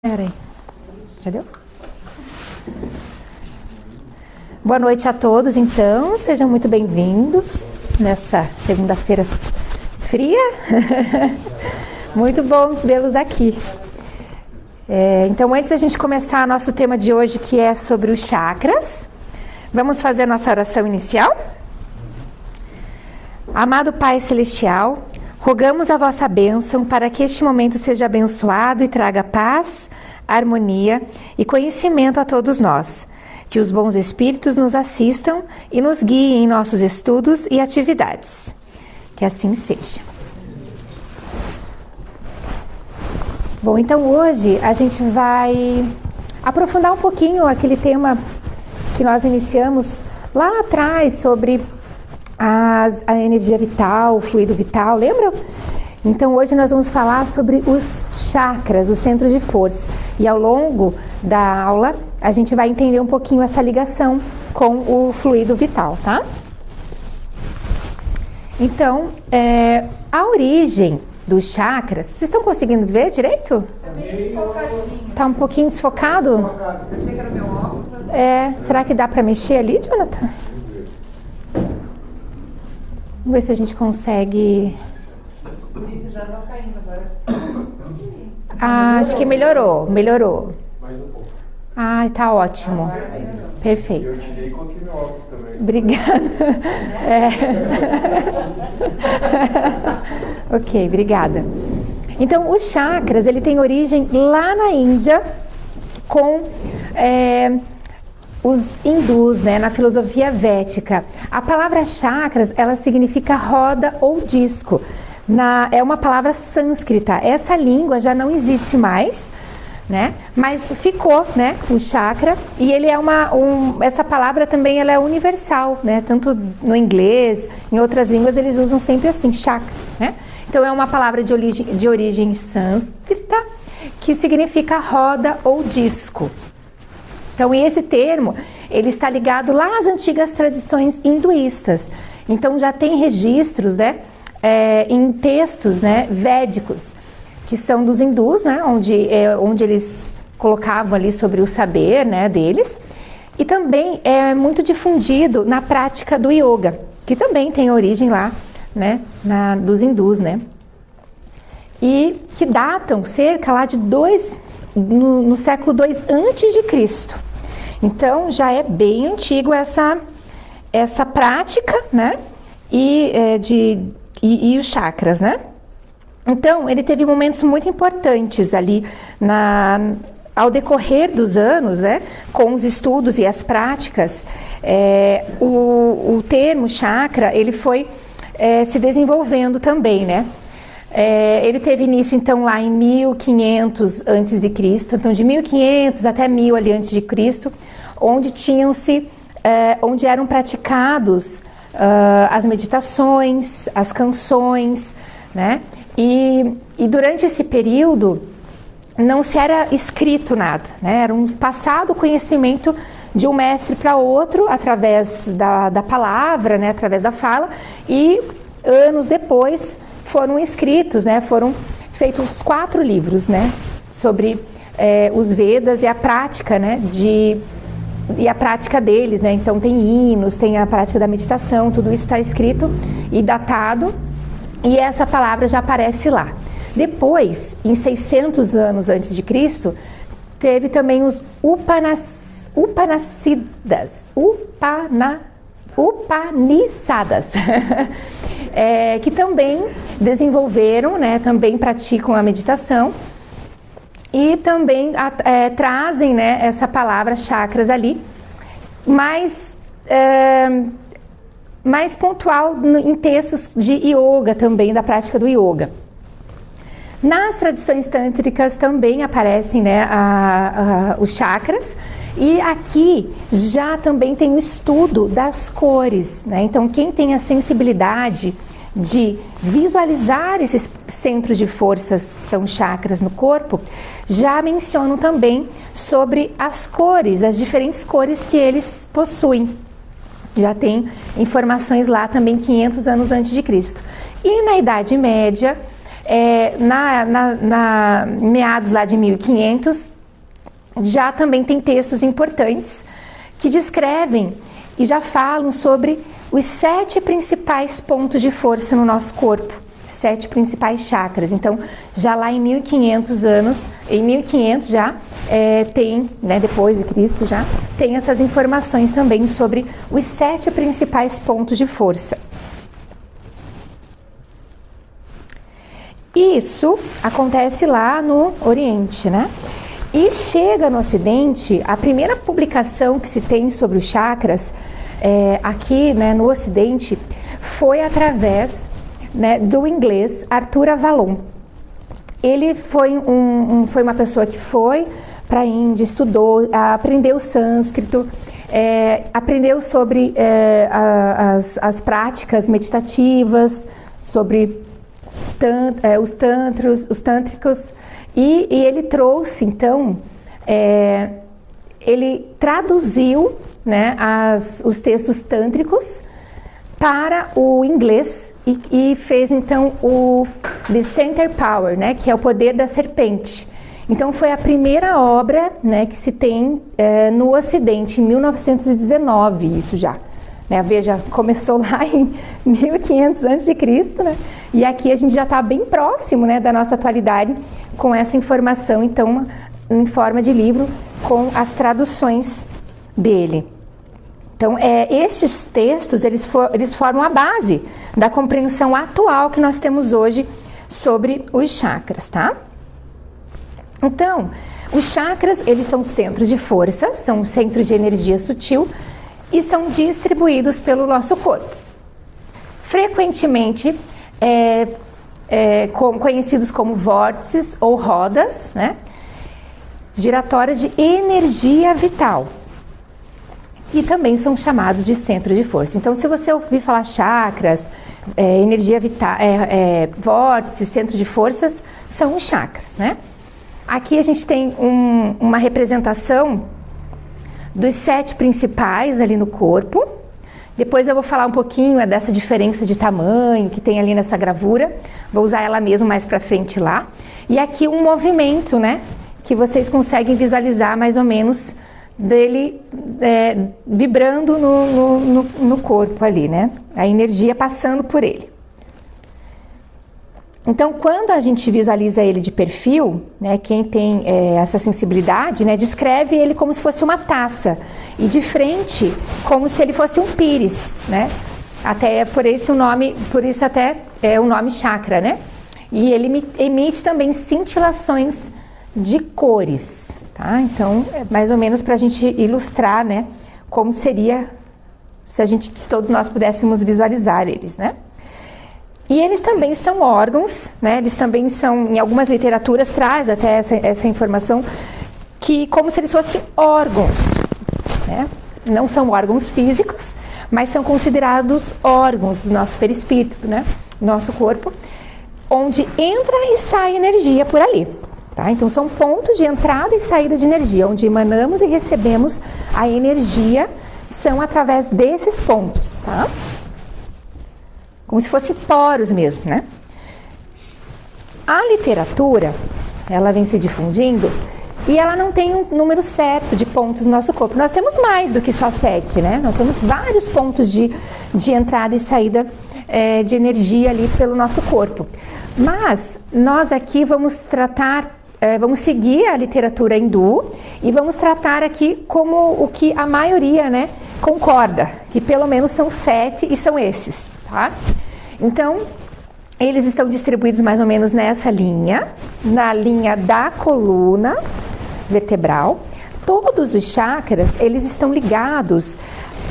Peraí, já deu? Boa noite a todos, então, sejam muito bem-vindos nessa segunda-feira fria. Muito bom vê-los aqui. Então, antes da gente começar nosso tema de hoje, que é sobre os chakras, vamos fazer a nossa oração inicial? Amado Pai Celestial, rogamos a vossa bênção para que este momento seja abençoado e traga paz, harmonia e conhecimento a todos nós. Que os bons espíritos nos assistam e nos guiem em nossos estudos e atividades. Que assim seja. Bom, então hoje a gente vai aprofundar um pouquinho aquele tema que nós iniciamos lá atrás sobre a energia vital, o fluido vital, lembram? Então hoje nós vamos falar sobre os chakras, os centros de força. E ao longo da aula a gente vai entender um pouquinho essa ligação com o fluido vital, tá? Então, a origem dos chakras, vocês estão conseguindo ver direito? Tá um pouquinho desfocado? Achei que era meu óculos. Será que dá para mexer ali, Jonathan? Vamos ver se a gente consegue. Isso já não tá indo agora. Acho que melhorou. Mais um pouco. Tá ótimo. Perfeito. Eu tirei e coloquei meu óculos também. Obrigada. Ok, obrigada. Então, os chakras, ele tem origem lá na Índia com os hindus, né, na filosofia védica. A palavra chakras, ela significa roda ou disco. É uma palavra sânscrita. Essa língua já não existe mais, né? Mas ficou, né, o chakra, e ele é essa palavra também ela é universal, né? Tanto no inglês, em outras línguas eles usam sempre assim, chakra, né? Então é uma palavra de origem sânscrita que significa roda ou disco. Então esse termo, ele está ligado lá às antigas tradições hinduístas. Então já tem registros, né, em textos, né, védicos, que são dos hindus, né, onde eles colocavam ali sobre o saber, né, deles. E também é muito difundido na prática do yoga, que também tem origem lá, né, dos hindus, né. E que datam cerca lá de no século II antes de Cristo. Então já é bem antigo essa prática, né, e os chakras, né? Então, ele teve momentos muito importantes ali ao decorrer dos anos, né? Com os estudos e as práticas, o termo chakra, ele foi se desenvolvendo também, né? Ele teve início, então, lá em 1500 a.C., então de 1500 até 1000 ali antes de Cristo, onde eram praticados as meditações, as canções, né? E durante esse período não se era escrito nada, né? Era um passado conhecimento de um mestre para outro através da palavra, né? Através da fala, e anos depois foram escritos, né? Foram feitos 4 livros, né? Sobre os Vedas e a prática, né? E a prática deles, né? Então tem hinos, tem a prática da meditação, tudo isso está escrito e datado, e essa palavra já aparece lá. Depois, em 600 anos antes de Cristo, teve também os Upanishadas, que também desenvolveram, né? Também praticam a meditação. E também trazem, né, essa palavra chakras ali, mais pontual em textos de yoga também, da prática do yoga. Nas tradições tântricas também aparecem, né, os chakras, e aqui já também tem o estudo das cores, né? Então quem tem a sensibilidade de visualizar esses centros de forças, que são chakras no corpo, já mencionam também sobre as cores, as diferentes cores que eles possuem. Já tem informações lá também 500 anos antes de Cristo. E na Idade Média, Meados lá de 1500, já também tem textos importantes que descrevem e já falam sobre os 7 principais pontos de força no nosso corpo, 7 principais chakras. Então, já lá em 1500 já tem, né, depois de Cristo já, tem essas informações também sobre os 7 principais pontos de força. Isso acontece lá no Oriente, né? E chega no Ocidente, a primeira publicação que se tem sobre os chakras aqui, né, no Ocidente, foi através, né, do inglês Arthur Avalon. Ele foi uma pessoa que foi para a Índia, estudou, aprendeu sânscrito, aprendeu sobre as práticas meditativas, sobre os tântricos, e ele trouxe, então, ele traduziu, né, os textos tântricos para o inglês e fez, então, o The Center Power, né, que é o poder da serpente. Então, foi a primeira obra, né, que se tem no Ocidente, em 1919, isso já. Né, veja, começou lá em 1500 a.C., né? E aqui a gente já está bem próximo, né, da nossa atualidade com essa informação, então, em forma de livro, com as traduções dele. Então, estes textos, eles formam a base da compreensão atual que nós temos hoje sobre os chakras, tá? Então, os chakras, eles são centros de força, são centros de energia sutil, e são distribuídos pelo nosso corpo. Frequentemente, conhecidos como vórtices ou rodas, né, giratórias de energia vital, que também são chamados de centro de força. Então, se você ouvir falar chakras, energia vital, vórtices, centro de forças, são os chakras, né? Aqui a gente tem uma representação dos 7 principais ali no corpo. Depois eu vou falar um pouquinho dessa diferença de tamanho que tem ali nessa gravura. Vou usar ela mesmo mais pra frente lá. E aqui um movimento, né, que vocês conseguem visualizar mais ou menos dele vibrando no corpo ali, né? A energia passando por ele. Então, quando a gente visualiza ele de perfil, né, quem tem essa sensibilidade, né, descreve ele como se fosse uma taça e de frente como se ele fosse um pires, né? Até por isso até é o nome chakra, né? E ele emite também cintilações de cores, tá? Então, é mais ou menos para a gente ilustrar, né, como seria se todos nós pudéssemos visualizar eles, né? E eles também são órgãos, né? Eles também são, em algumas literaturas traz até essa informação, que como se eles fossem órgãos, né? Não são órgãos físicos, mas são considerados órgãos do nosso perispírito, né? Nosso corpo, onde entra e sai energia por ali, tá? Então são pontos de entrada e saída de energia, onde emanamos e recebemos a energia, são através desses pontos, tá? Como se fossem poros mesmo, né? A literatura, ela vem se difundindo e ela não tem um número certo de pontos no nosso corpo. Nós temos mais do que só 7, né? Nós temos vários pontos de entrada e saída de energia ali pelo nosso corpo. Mas nós aqui vamos vamos seguir a literatura hindu e vamos tratar aqui como o que a maioria, né, concorda, que pelo menos são 7 e são esses, tá? Então, eles estão distribuídos mais ou menos nessa linha, na linha da coluna vertebral. Todos os chakras, eles estão ligados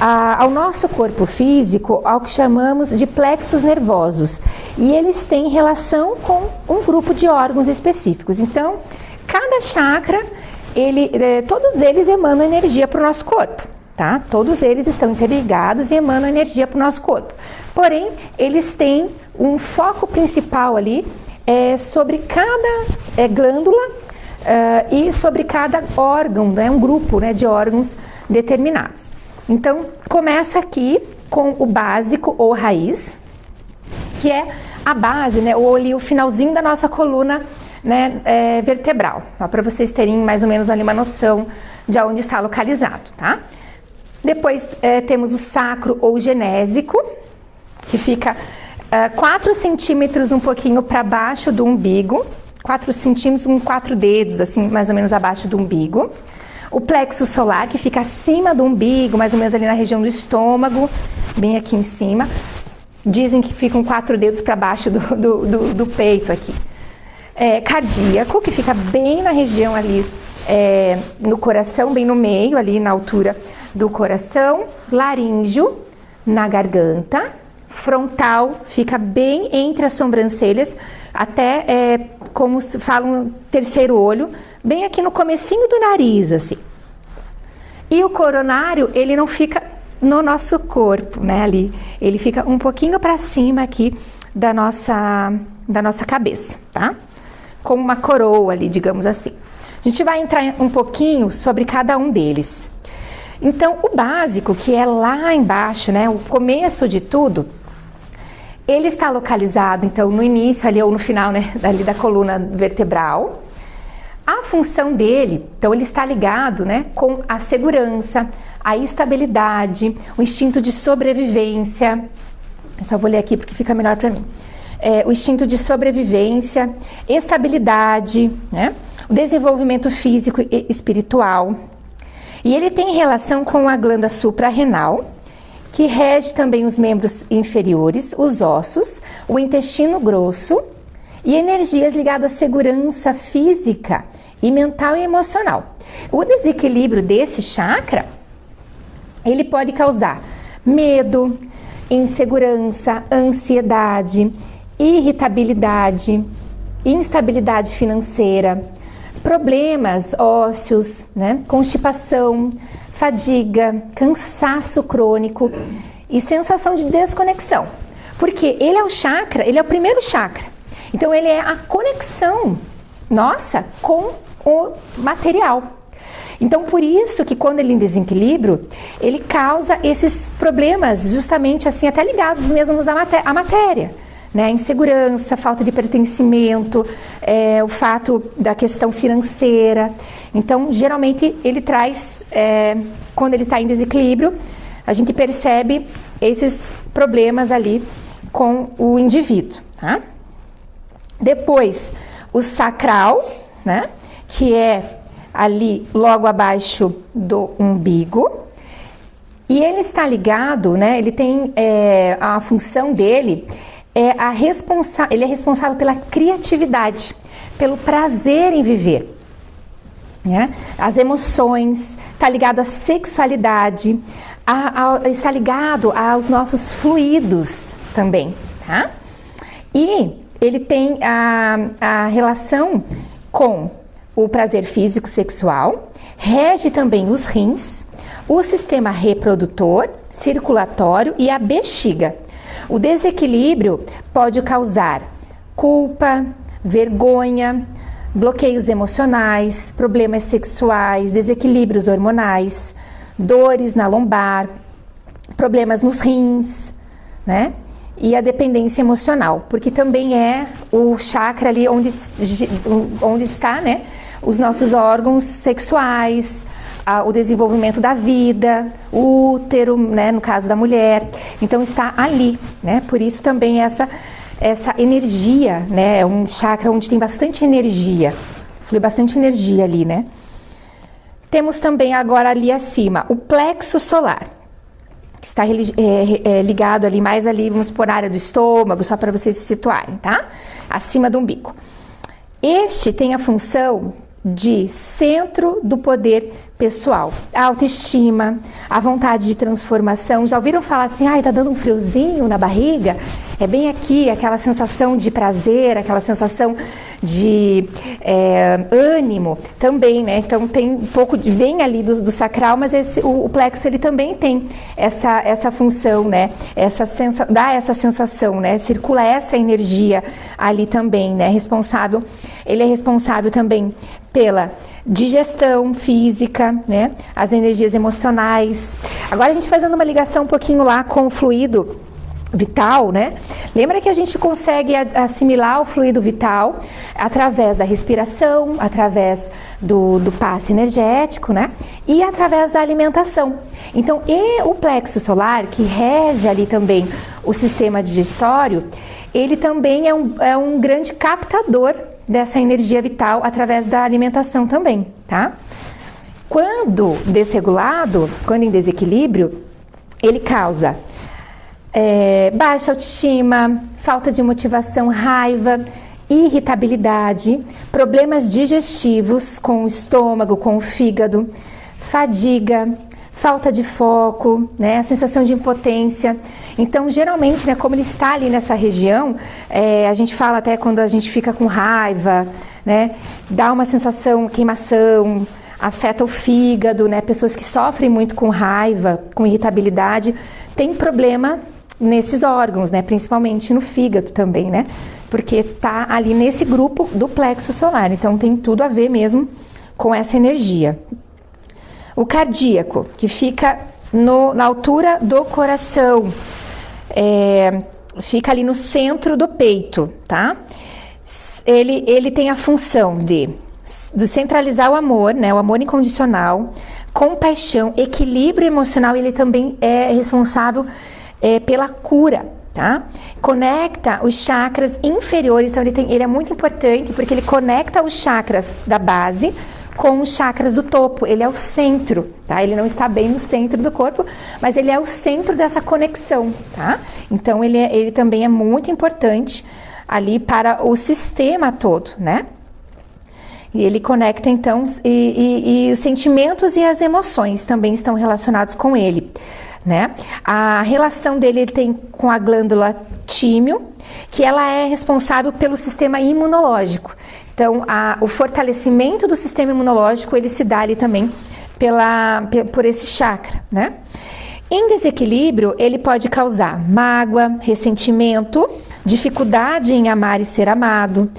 ao nosso corpo físico, ao que chamamos de plexos nervosos. E eles têm relação com um grupo de órgãos específicos. Então, cada chakra, todos eles emanam energia para o nosso corpo, tá? Todos eles estão interligados e emanam energia para o nosso corpo. Porém, eles têm um foco principal ali sobre cada glândula e sobre cada órgão, né? Um grupo, né, de órgãos determinados. Então, começa aqui com o básico ou raiz, que é a base, né, ou ali o finalzinho da nossa coluna, né, vertebral, para vocês terem mais ou menos ali uma noção de onde está localizado, tá? Depois temos o sacro ou genésico, que fica 4 centímetros um pouquinho para baixo do umbigo, 4 centímetros com 4 dedos, assim, mais ou menos abaixo do umbigo. O plexo solar, que fica acima do umbigo, mais ou menos ali na região do estômago, bem aqui em cima. Dizem que ficam 4 dedos para baixo do peito aqui. Cardíaco, que fica bem na região ali, no coração, bem no meio, ali na altura do coração. Laríngeo, na garganta. Frontal, fica bem entre as sobrancelhas, até como se falam, terceiro olho, bem aqui no comecinho do nariz, assim. E o coronário, ele não fica no nosso corpo, né, ali. Ele fica um pouquinho para cima aqui da nossa cabeça, tá? Como uma coroa ali, digamos assim. A gente vai entrar um pouquinho sobre cada um deles. Então, o básico, que é lá embaixo, né, o começo de tudo, ele está localizado, então, no início ali ou no final, né, ali da coluna vertebral. A função dele, então, ele está ligado, né, com a segurança, a estabilidade, o instinto de sobrevivência. Eu só vou ler aqui porque fica melhor para mim. O instinto de sobrevivência, estabilidade, né, o desenvolvimento físico e espiritual. E ele tem relação com a glândula suprarrenal, que rege também os membros inferiores, os ossos, o intestino grosso e energias ligadas à segurança física e mental e emocional. O desequilíbrio desse chakra, ele pode causar medo, insegurança, ansiedade, irritabilidade, instabilidade financeira, problemas ósseos, né, constipação, fadiga, cansaço crônico e sensação de desconexão. Porque ele é o chakra, ele é o primeiro chakra. Então ele é a conexão nossa com o material. Então por isso que quando ele em desequilíbrio, ele causa esses problemas justamente assim, até ligados mesmo à matéria. Né, insegurança, falta de pertencimento, o fato da questão financeira. Então, geralmente, ele traz, quando ele está em desequilíbrio, a gente percebe esses problemas ali com o indivíduo. Tá? Depois, o sacral, né, que é ali logo abaixo do umbigo. E ele está ligado, né, ele tem a função dele... ele é responsável pela criatividade, pelo prazer em viver, né? As emoções, está ligado à sexualidade, está ligado aos nossos fluidos também, tá? E ele tem a relação com o prazer físico sexual, rege também os rins, o sistema reprodutor, circulatório e a bexiga. O desequilíbrio pode causar culpa, vergonha, bloqueios emocionais, problemas sexuais, desequilíbrios hormonais, dores na lombar, problemas nos rins, né? E a dependência emocional, porque também é o chakra ali onde está, né, os nossos órgãos sexuais, o desenvolvimento da vida, o útero, né, no caso da mulher. Então está ali, né? Por isso também essa energia, né? É um chakra onde tem bastante energia, flui bastante energia ali, né? Temos também agora ali acima o plexo solar, que está ligado ali, mais ali, vamos por área do estômago, só para vocês se situarem, tá? Acima do umbigo. Este tem a função de centro do poder pessoal, a autoestima, a vontade de transformação. Já ouviram falar assim, ai, tá dando um friozinho na barriga? É bem aqui, aquela sensação de prazer, aquela sensação de ânimo também, né? Então tem um pouco, vem ali do sacral, mas o plexo ele também tem essa função, né? Dá essa sensação, né? Circula essa energia ali também, né? Ele é responsável também pela digestão física, né? As energias emocionais. Agora a gente fazendo uma ligação um pouquinho lá com o fluido vital, né? Lembra que a gente consegue assimilar o fluido vital através da respiração, através do passe energético, né? E através da alimentação. Então, o plexo solar, que rege ali também o sistema digestório, ele também é um grande captador dessa energia vital através da alimentação também, tá? Quando desregulado, quando em desequilíbrio, ele causa baixa autoestima, falta de motivação, raiva, irritabilidade, problemas digestivos com o estômago, com o fígado, fadiga, falta de foco, né, a sensação de impotência. Então, geralmente, né, como ele está ali nessa região, a gente fala até quando a gente fica com raiva, né, dá uma sensação, queimação, afeta o fígado, né, pessoas que sofrem muito com raiva, com irritabilidade, tem problema nesses órgãos, né, principalmente no fígado também, né, porque está ali nesse grupo do plexo solar, então tem tudo a ver mesmo com essa energia. O cardíaco, que fica na altura do coração, fica ali no centro do peito, tá? Ele tem a função de centralizar o amor, né, o amor incondicional, compaixão, equilíbrio emocional, ele também é responsável pela cura, tá? Conecta os chakras inferiores, então ele é muito importante porque ele conecta os chakras da base com os chakras do topo, ele é o centro, tá? Ele não está bem no centro do corpo, mas ele é o centro dessa conexão, tá? Então ele também é muito importante ali para o sistema todo, né? E ele conecta então, e os sentimentos e as emoções também estão relacionados com ele, né? A relação dele tem com a glândula tímio, que ela é responsável pelo sistema imunológico. Então, o fortalecimento do sistema imunológico, ele se dá ali também por esse chakra, né? Em desequilíbrio, ele pode causar mágoa, ressentimento, dificuldade em amar e ser amado,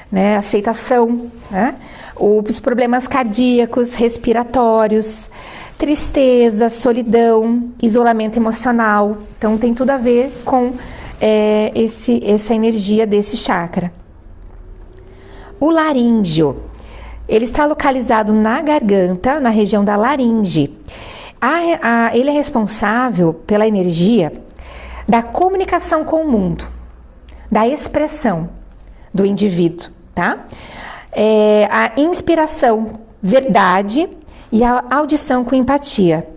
né? Aceitação, né? Os problemas cardíacos, respiratórios, tristeza, solidão, isolamento emocional. Então, tem tudo a ver com essa energia desse chakra. O laríngeo, ele está localizado na garganta, na região da laringe. Ele é responsável pela energia da comunicação com o mundo, da expressão do indivíduo, tá? A inspiração, verdade e a audição com empatia.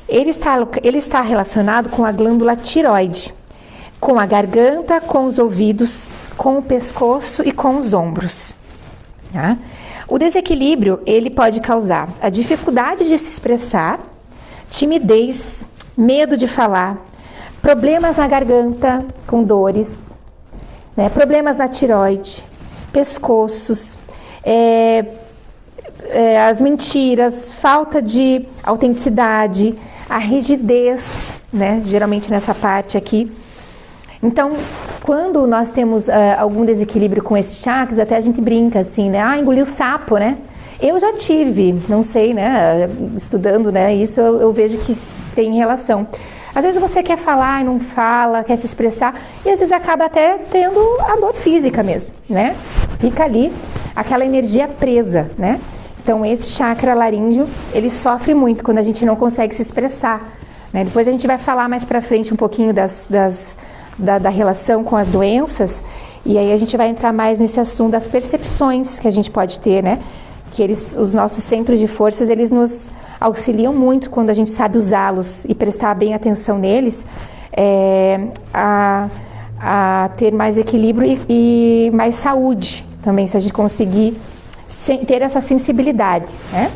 Ele está relacionado com a glândula tireoide, com a garganta, com os ouvidos, com o pescoço e com os ombros. Tá? O desequilíbrio, ele pode causar a dificuldade de se expressar, timidez, medo de falar, problemas na garganta com dores, né? Problemas na tireoide, pescoços, as mentiras, falta de autenticidade, a rigidez, né? Geralmente nessa parte aqui. Então, quando nós temos algum desequilíbrio com esses chakras, até a gente brinca assim, né? Engoliu sapo, né? Eu já tive, não sei, né? Estudando, né? Isso eu vejo que tem relação. Às vezes você quer falar e não fala, quer se expressar, e às vezes acaba até tendo a dor física mesmo, né? Fica ali aquela energia presa, né? Então, esse chakra laríngeo, ele sofre muito quando a gente não consegue se expressar, né? Depois a gente vai falar mais pra frente um pouquinho da relação com as doenças, e aí a gente vai entrar mais nesse assunto das percepções que a gente pode ter, né? Que os nossos centros de forças, eles nos auxiliam muito quando a gente sabe usá-los e prestar bem atenção neles, a ter mais equilíbrio e mais saúde também, se a gente conseguir ter essa sensibilidade, né?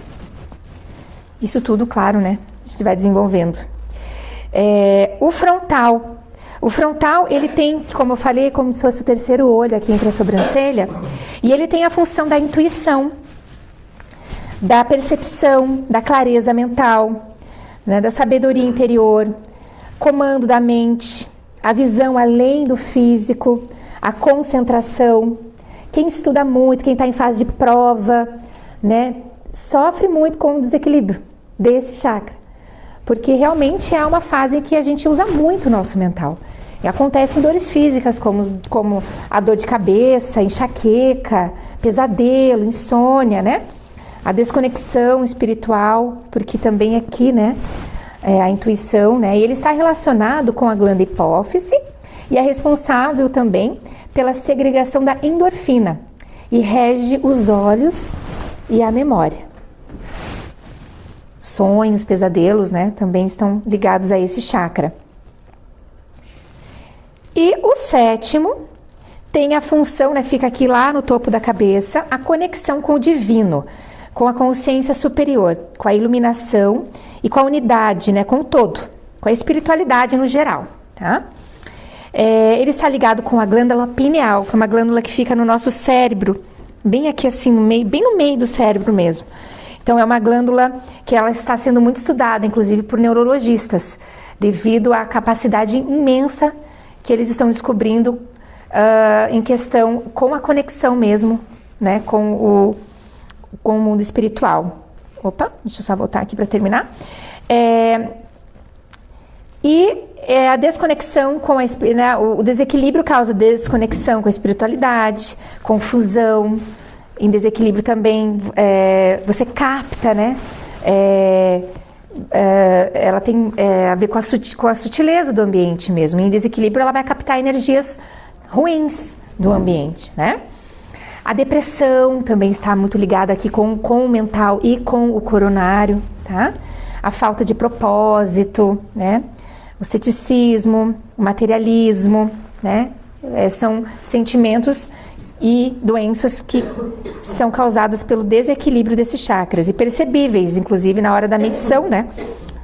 Isso tudo, claro, né? A gente vai desenvolvendo. O frontal, ele tem, como eu falei, como se fosse o terceiro olho aqui entre a sobrancelha, e ele tem a função da intuição, da percepção, da clareza mental, né, da sabedoria interior, comando da mente, a visão além do físico, a concentração. Quem estuda muito, quem está em fase de prova, né, sofre muito com o desequilíbrio desse chakra, porque realmente é uma fase em que a gente usa muito o nosso mental. E acontecem dores físicas como a dor de cabeça, enxaqueca, pesadelo, insônia, né? A desconexão espiritual, porque também aqui, né? A intuição, né? E ele está relacionado com a glândula hipófise e é responsável também pela segregação da endorfina e rege os olhos e a memória. Sonhos, pesadelos, né? Também estão ligados a esse chakra. E o 7º tem a função, né? Fica aqui lá no topo da cabeça, a conexão com o divino, com a consciência superior, com a iluminação e com a unidade, né? Com o todo, com a espiritualidade no geral, tá? Ele está ligado com a glândula pineal, que é uma glândula que fica no nosso cérebro, bem aqui assim, bem no meio do cérebro mesmo. Então, é uma glândula que ela está sendo muito estudada, inclusive por neurologistas, devido à capacidade imensa que eles estão descobrindo em questão com a conexão mesmo, né, com o mundo espiritual. Opa, deixa eu só voltar aqui para terminar. A desconexão com né, o desequilíbrio causa desconexão com a espiritualidade, confusão. Em desequilíbrio também você capta, né? Ela tem a ver com a sutileza do ambiente mesmo. Em desequilíbrio ela vai captar energias ruins do ambiente, né? A depressão também está muito ligada aqui com o mental e com o coronário, tá? A falta de propósito, né? O ceticismo, o materialismo, né? São sentimentos e doenças que são causadas pelo desequilíbrio desses chakras e percebíveis, inclusive na hora da medição, né?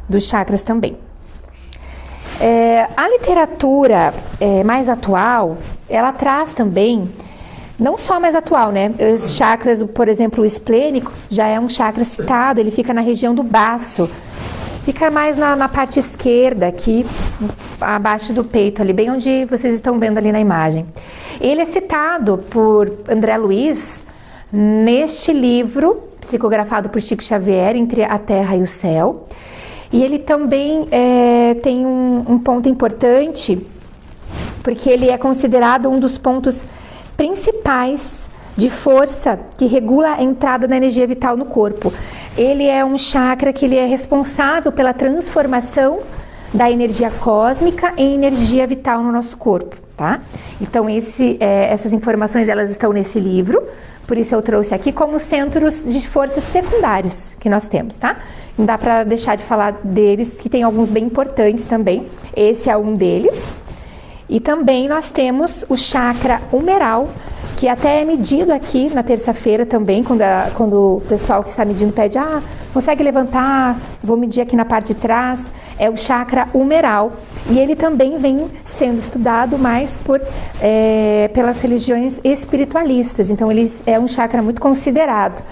Dos chakras também. A literatura mais atual, ela traz também, não só mais atual, né? Os chakras, por exemplo, o esplênico já é um chakra citado, ele fica na região do baço. Fica mais na parte esquerda, aqui, abaixo do peito, ali, bem onde vocês estão vendo ali na imagem. Ele é citado por André Luiz neste livro, psicografado por Chico Xavier, Entre a Terra e o Céu. E ele também tem um ponto importante, porque ele é considerado um dos pontos principais de força que regula a entrada da energia vital no corpo. Ele é um chakra que ele é responsável pela transformação da energia cósmica em energia vital no nosso corpo, tá? Então essas informações elas estão nesse livro, por isso eu trouxe aqui como centros de forças secundários que nós temos, tá? Não dá para deixar de falar deles, que tem alguns bem importantes também. Esse é um deles. E também nós temos o chakra humeral, que até é medido aqui na terça-feira também, quando o pessoal que está medindo pede, consegue levantar, vou medir aqui na parte de trás, é o chakra humeral. E ele também vem sendo estudado mais pelas religiões espiritualistas, então ele é um chakra muito considerado.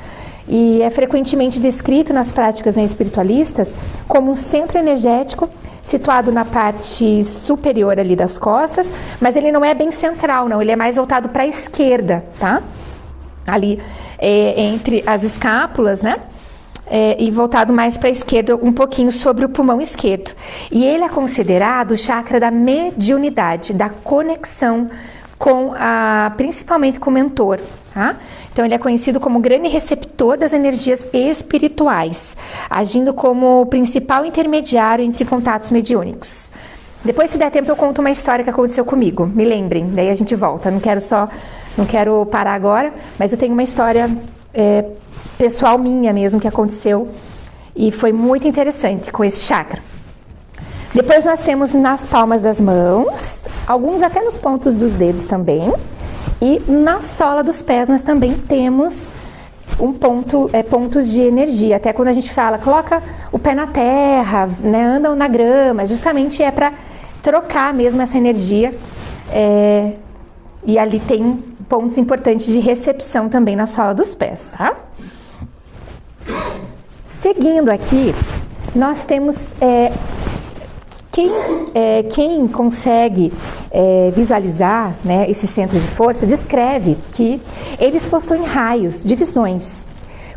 E é frequentemente descrito nas práticas espiritualistas como um centro energético situado na parte superior ali das costas, mas ele não é bem central, não, ele é mais voltado para a esquerda, tá? Ali entre as escápulas, né? E voltado mais para a esquerda, um pouquinho sobre o pulmão esquerdo. E ele é considerado o chakra da mediunidade, da conexão com principalmente com o mentor, tá? Então ele é conhecido como grande receptor das energias espirituais, agindo como o principal intermediário entre contatos mediúnicos. Depois, se der tempo, eu conto uma história que aconteceu comigo, me lembrem, daí a gente volta. Não quero parar agora, mas eu tenho uma história pessoal minha mesmo que aconteceu e foi muito interessante com esse chakra. Depois nós temos nas palmas das mãos, alguns até nos pontos dos dedos também, e na sola dos pés nós também temos pontos de energia. Até quando a gente fala, coloca o pé na terra, né, andam na grama, justamente é para trocar mesmo essa energia. E ali tem pontos importantes de recepção também na sola dos pés, tá? Seguindo aqui, nós temos quem consegue visualizar, né, esse centro de força, descreve que eles possuem raios de visões,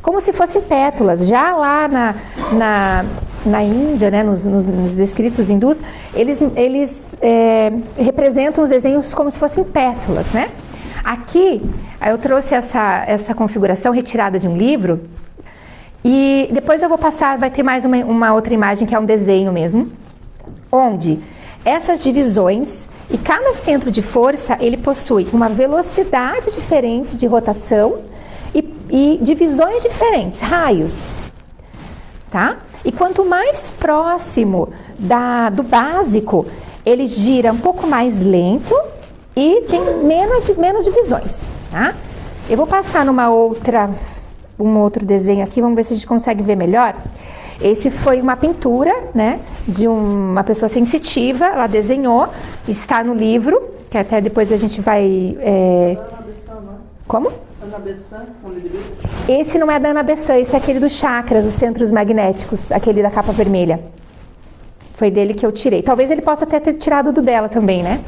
como se fossem pétalas. Já lá na Índia, né, nos escritos hindus, eles representam os desenhos como se fossem pétalas, né? Aqui, eu trouxe essa configuração retirada de um livro, e depois eu vou passar, vai ter mais uma outra imagem que é um desenho mesmo, onde essas divisões, e cada centro de força, ele possui uma velocidade diferente de rotação e divisões diferentes, raios, tá? E quanto mais próximo do básico, ele gira um pouco mais lento e tem menos divisões, tá? Eu vou passar um outro desenho aqui, vamos ver se a gente consegue ver melhor. Esse foi uma pintura, né, de uma pessoa sensitiva, ela desenhou, está no livro, que até depois a gente vai... Como? Ana Bessan, Esse não é da Ana Bessan, esse é aquele dos chakras, os centros magnéticos, aquele da capa vermelha. Foi dele que eu tirei. Talvez ele possa até ter tirado do dela também, né?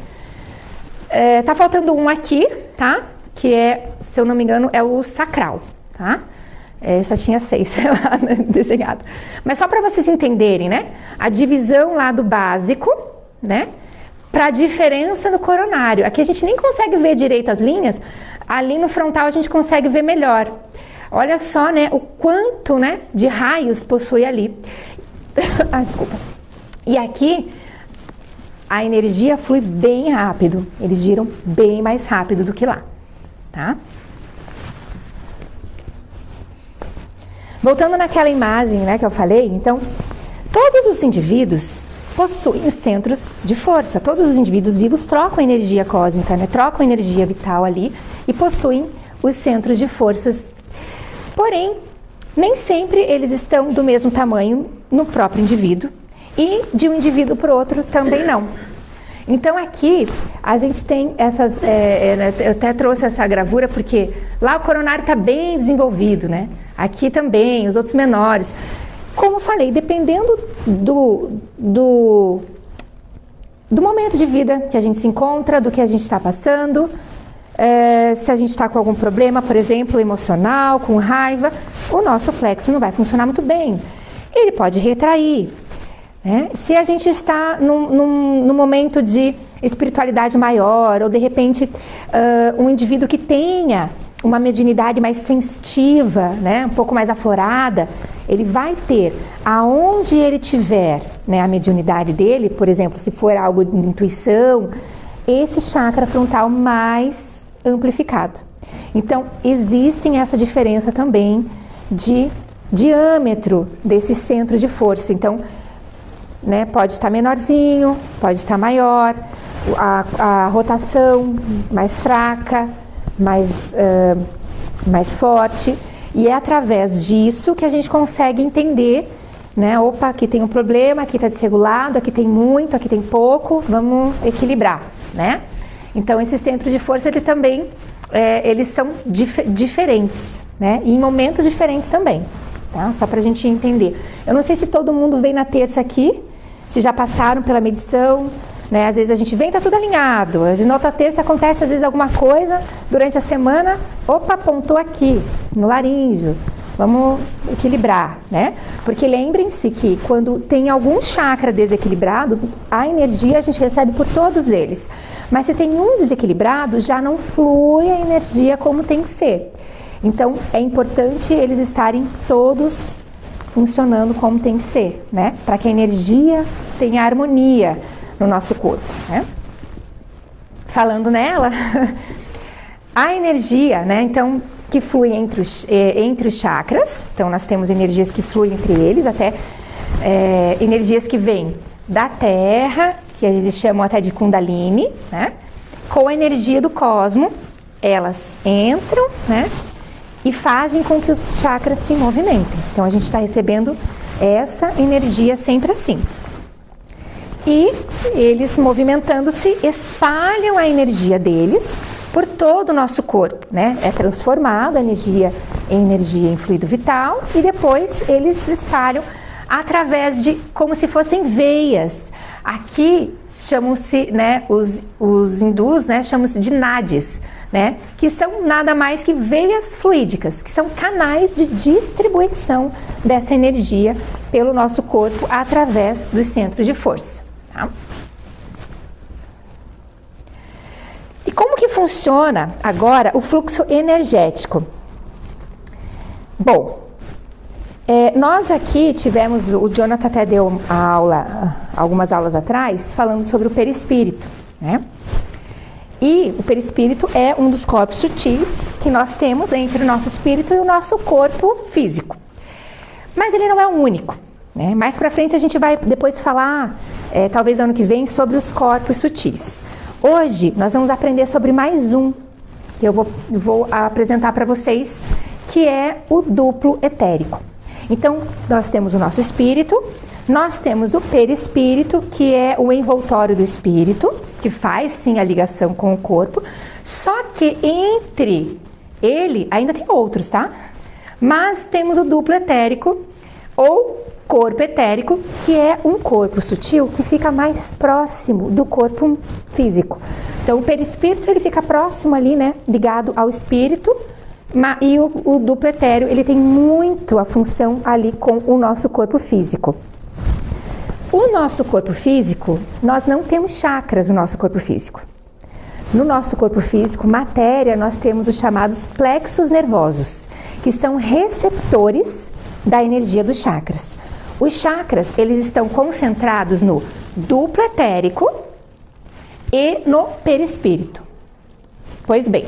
Tá faltando um aqui, tá? Que é, se eu não me engano, é o sacral, tá? Só tinha 6 lá desenhado. Mas só para vocês entenderem, né? A divisão lá do básico, né? Para a diferença no coronário. Aqui a gente nem consegue ver direito as linhas. Ali no frontal a gente consegue ver melhor. Olha só, né? O quanto, né, de raios possui ali. Desculpa. E aqui a energia flui bem rápido. Eles giram bem mais rápido do que lá, tá? Voltando naquela imagem, né, que eu falei, então, todos os indivíduos possuem os centros de força. Todos os indivíduos vivos trocam energia cósmica, né, trocam energia vital ali e possuem os centros de forças. Porém, nem sempre eles estão do mesmo tamanho no próprio indivíduo e de um indivíduo para o outro também não. Então aqui a gente tem essas, eu até trouxe essa gravura porque lá o coronário está bem desenvolvido, né? Aqui também, os outros menores. Como eu falei, dependendo do momento de vida que a gente se encontra, do que a gente está passando, se a gente está com algum problema, por exemplo, emocional, com raiva, o nosso plexo não vai funcionar muito bem. Ele pode retrair. Se a gente está num momento de espiritualidade maior, ou de repente um indivíduo que tenha uma mediunidade mais sensitiva, né, um pouco mais aflorada, ele vai ter, aonde ele tiver, né, a mediunidade dele, por exemplo, se for algo de intuição, esse chakra frontal mais amplificado. Então, existe essa diferença também de diâmetro desse centro de força. Então, né, pode estar menorzinho, pode estar maior, a rotação mais fraca, mais forte, e é através disso que a gente consegue entender, né, opa, aqui tem um problema, aqui está desregulado, aqui tem muito, aqui tem pouco, vamos equilibrar, né? Então, esses centros de força, ele também, eles são diferentes, né, e em momentos diferentes também. Tá? Só para a gente entender. Eu não sei se todo mundo vem na terça aqui, se já passaram pela medição, né? Às vezes a gente vem, tá tudo alinhado. Às vezes na outra terça acontece às vezes alguma coisa durante a semana, opa, apontou aqui, no laríngeo. Vamos equilibrar, né? Porque lembrem-se que quando tem algum chakra desequilibrado, a energia a gente recebe por todos eles. Mas se tem um desequilibrado, já não flui a energia como tem que ser. Então, é importante eles estarem todos funcionando como tem que ser, né? Para que a energia tenha harmonia no nosso corpo, né? Falando nela, a energia, né? Então, que flui entre os chakras. Então, nós temos energias que fluem entre eles, até energias que vêm da Terra, que eles chamam até de Kundalini, né? Com a energia do cosmo, elas entram, né? E fazem com que os chakras se movimentem. Então, a gente está recebendo essa energia sempre assim. E eles, movimentando-se, espalham a energia deles por todo o nosso corpo, né? É transformada a energia em fluido vital e depois eles se espalham através de, como se fossem veias. Aqui chamam-se, né, os hindus, né, chamam-se de nadis. né? Que são nada mais que veias fluídicas, que são canais de distribuição dessa energia pelo nosso corpo através dos centros de força. Tá? E como que funciona agora o fluxo energético? Bom, nós aqui tivemos, o Jonathan até deu a aula, algumas aulas atrás, falando sobre o perispírito, né? E o perispírito é um dos corpos sutis que nós temos entre o nosso espírito e o nosso corpo físico. Mas ele não é o único, né? Mais pra frente a gente vai depois falar, talvez ano que vem, sobre os corpos sutis. Hoje nós vamos aprender sobre mais um, que eu vou apresentar para vocês, que é o duplo etérico. Então, nós temos o nosso espírito, nós temos o perispírito, que é o envoltório do espírito, que faz sim a ligação com o corpo, só que entre ele, ainda tem outros, tá? Mas temos o duplo etérico, ou corpo etérico, que é um corpo sutil que fica mais próximo do corpo físico. Então, o perispírito, ele fica próximo ali, né, ligado ao espírito, e o duplo etéreo, ele tem muito a função ali com o nosso corpo físico. O nosso corpo físico, nós não temos chakras no nosso corpo físico. No nosso corpo físico, matéria, nós temos os chamados plexos nervosos, que são receptores da energia dos chakras. Os chakras, eles estão concentrados no duplo etérico e no perispírito. Pois bem,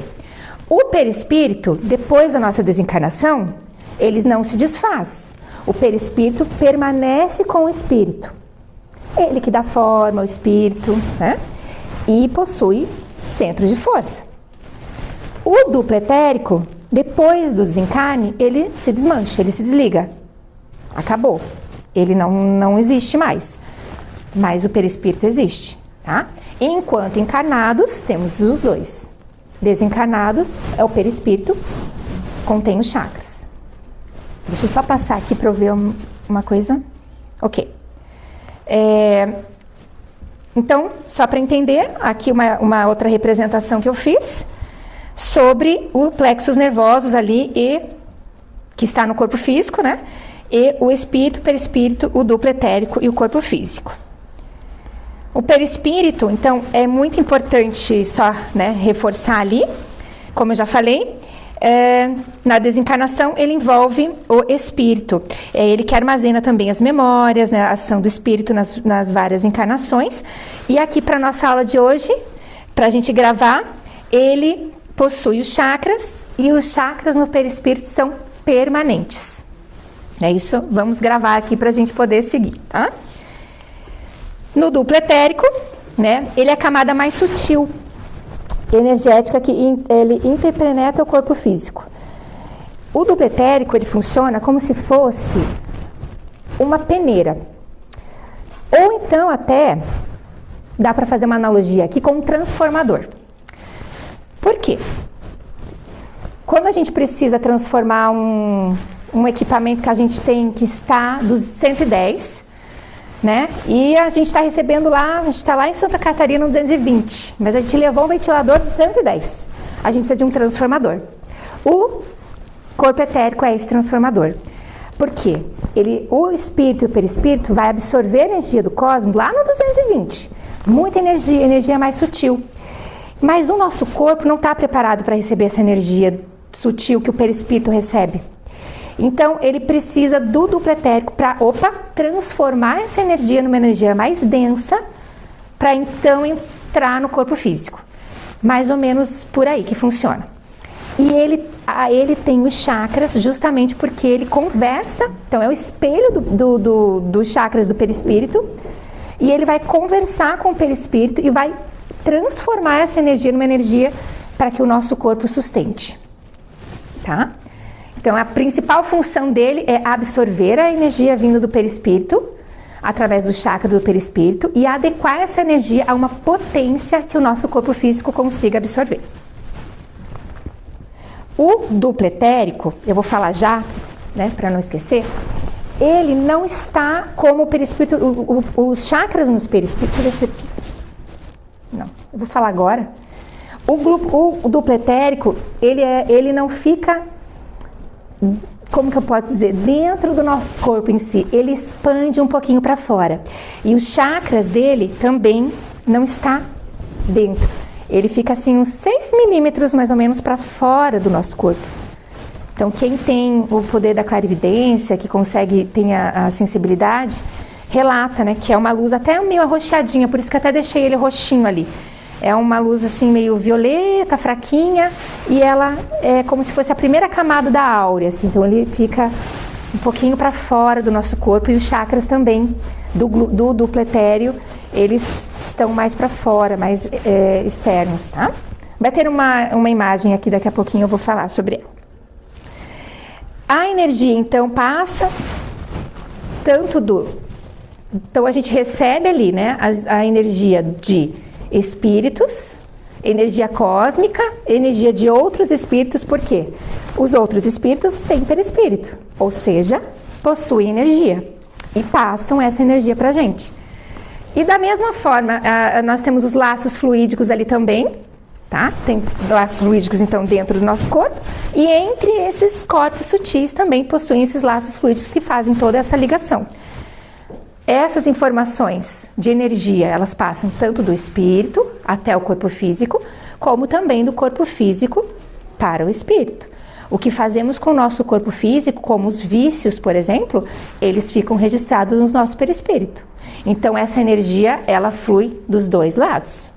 o perispírito, depois da nossa desencarnação, ele não se desfaz. O perispírito permanece com o espírito. Ele que dá forma ao espírito, né? E possui centros de força. O duplo etérico, depois do desencarne, ele se desmancha, ele se desliga. Acabou. Ele não existe mais. Mas o perispírito existe, tá? Enquanto encarnados, temos os dois. Desencarnados é o perispírito, contém os chakras. Deixa eu só passar aqui para eu ver uma coisa. Ok. Então, só para entender, aqui uma outra representação que eu fiz sobre o plexos nervosos ali, que está no corpo físico, né? E o espírito, perispírito, o duplo etérico e o corpo físico. O perispírito, então, é muito importante só, né, reforçar ali, como eu já falei, na desencarnação ele envolve o espírito, é ele que armazena também as memórias, né, a ação do espírito nas várias encarnações. E aqui para a nossa aula de hoje, para a gente gravar, ele possui os chakras e os chakras no perispírito são permanentes. É isso, vamos gravar aqui para a gente poder seguir, tá? No duplo etérico, né, ele é a camada mais sutil, energética, que ele interpenetra o corpo físico. O duplo etérico, ele funciona como se fosse uma peneira. Ou então até, dá para fazer uma analogia aqui com um transformador. Por quê? Quando a gente precisa transformar um equipamento que a gente tem que está dos 110, né? E a gente está recebendo lá, a gente está lá em Santa Catarina no 220, mas a gente levou um ventilador de 110. A gente precisa de um transformador. O corpo etérico é esse transformador. Por quê? O espírito e o perispírito vai absorver a energia do cosmos lá no 220. Muita energia, energia mais sutil. Mas o nosso corpo não está preparado para receber essa energia sutil que o perispírito recebe. Então, ele precisa do duplo etérico para, transformar essa energia numa energia mais densa, para então entrar no corpo físico. Mais ou menos por aí que funciona. E ele tem os chakras justamente porque ele conversa, então é o espelho dos chakras do perispírito, e ele vai conversar com o perispírito e vai transformar essa energia numa energia para que o nosso corpo sustente. Tá? Então, a principal função dele é absorver a energia vinda do perispírito, através do chakra do perispírito, e adequar essa energia a uma potência que o nosso corpo físico consiga absorver. O duplo etérico, eu vou falar já, né, para não esquecer, ele não está como o perispírito, os chakras nos perispíritos, deixa eu ver se... Não, eu vou falar agora. O duplo etérico, ele não fica, como que eu posso dizer, dentro do nosso corpo em si, ele expande um pouquinho para fora. E os chakras dele também não está dentro. Ele fica assim uns 6 milímetros mais ou menos para fora do nosso corpo. Então quem tem o poder da clarividência, que consegue, tem a sensibilidade, relata, né, que é uma luz até meio arroxeadinha, por isso que até deixei ele roxinho ali. É uma luz assim meio violeta, fraquinha, e ela é como se fosse a primeira camada da áurea, assim. Então ele fica um pouquinho para fora do nosso corpo, e os chakras também do duplo etéreo, eles estão mais para fora, mais externos, tá? Vai ter uma imagem aqui, daqui a pouquinho eu vou falar sobre ela. A energia então passa então a gente recebe ali, né, a energia de espíritos, energia cósmica, energia de outros espíritos, por quê? Os outros espíritos têm perispírito, ou seja, possuem energia e passam essa energia pra gente. E da mesma forma, nós temos os laços fluídicos ali também, tá? Tem laços fluídicos então dentro do nosso corpo, e entre esses corpos sutis também possuem esses laços fluídicos que fazem toda essa ligação. Essas informações de energia, elas passam tanto do espírito até o corpo físico, como também do corpo físico para o espírito. O que fazemos com o nosso corpo físico, como os vícios, por exemplo, eles ficam registrados no nosso perispírito. Então, essa energia, ela flui dos dois lados,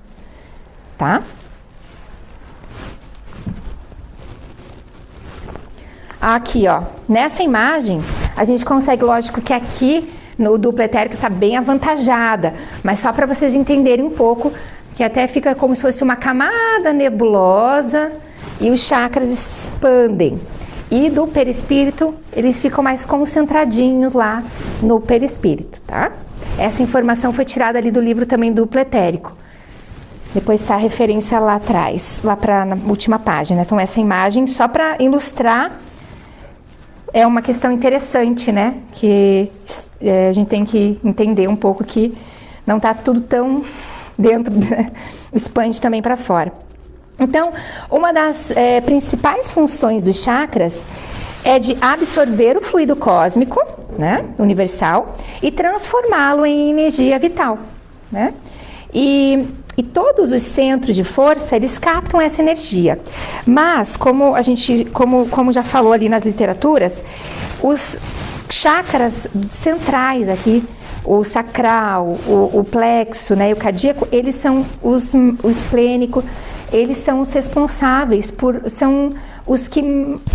tá? Aqui, ó, nessa imagem, a gente consegue, lógico que aqui no duplo etérico está bem avantajada, mas só para vocês entenderem um pouco, que até fica como se fosse uma camada nebulosa e os chakras expandem. E do perispírito, eles ficam mais concentradinhos lá no perispírito, tá? Essa informação foi tirada ali do livro também duplo etérico. Depois está a referência lá atrás, lá na última página. Então essa imagem, só para ilustrar, é uma questão interessante, né? Que a gente tem que entender um pouco que não está tudo tão dentro, né? Expande também para fora. Então, uma das principais funções dos chakras é de absorver o fluido cósmico, né, universal, e transformá-lo em energia vital, né? E todos os centros de força, eles captam essa energia. Mas, como já falou ali nas literaturas, os chakras centrais aqui, o sacral, o plexo, né, e o cardíaco, eles são o esplênico, eles são os responsáveis são os que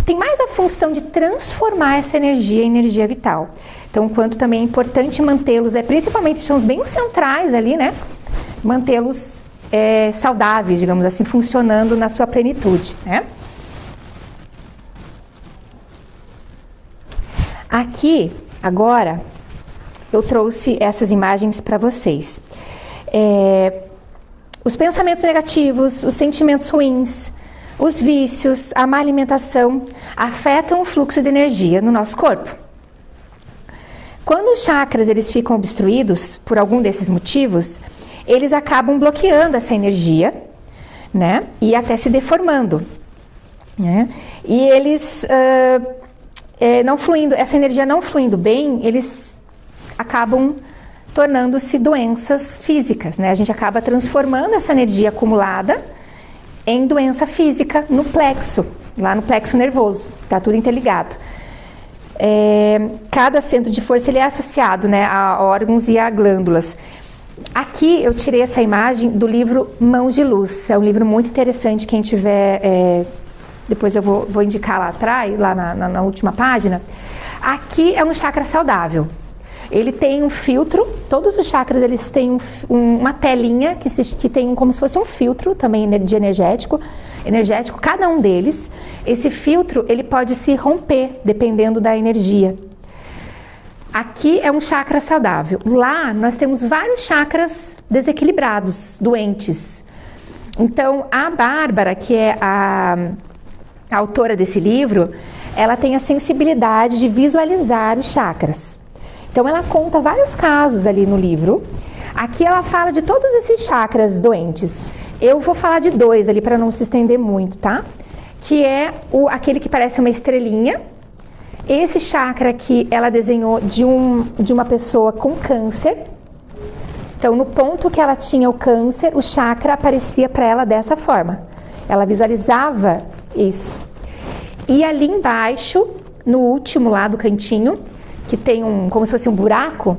têm mais a função de transformar essa energia em energia vital. Então, quanto também é importante mantê-los, principalmente são os bem centrais ali, né, mantê-los saudáveis, digamos assim, funcionando na sua plenitude, né? Aqui, agora, eu trouxe essas imagens para vocês. Os pensamentos negativos, os sentimentos ruins, os vícios, a má alimentação afetam o fluxo de energia no nosso corpo. Quando os chakras eles ficam obstruídos por algum desses motivos, eles acabam bloqueando essa energia, né? E até se deformando, né? E eles não fluindo, essa energia não fluindo bem, eles acabam tornando-se doenças físicas, né? A gente acaba transformando essa energia acumulada em doença física no plexo, lá no plexo nervoso, tá tudo interligado. Cada centro de força ele é associado, né, a órgãos e a glândulas. Aqui eu tirei essa imagem do livro Mãos de Luz, é um livro muito interessante, quem tiver, depois eu vou indicar lá atrás, lá na última página. Aqui é um chakra saudável. Ele tem um filtro, todos os chakras eles têm uma telinha que tem como se fosse um filtro também de energético, cada um deles. Esse filtro ele pode se romper dependendo da energia. Aqui é um chakra saudável. Lá nós temos vários chakras desequilibrados, doentes. Então a Bárbara, que é a autora desse livro, ela tem a sensibilidade de visualizar os chakras. Então ela conta vários casos ali no livro. Aqui ela fala de todos esses chakras doentes. Eu vou falar de 2 ali para não se estender muito, tá? Que é aquele que parece uma estrelinha. Esse chakra aqui, ela desenhou de uma pessoa com câncer. Então, no ponto que ela tinha o câncer, o chakra aparecia para ela dessa forma. Ela visualizava isso. E ali embaixo, no último lá do cantinho, que tem como se fosse um buraco,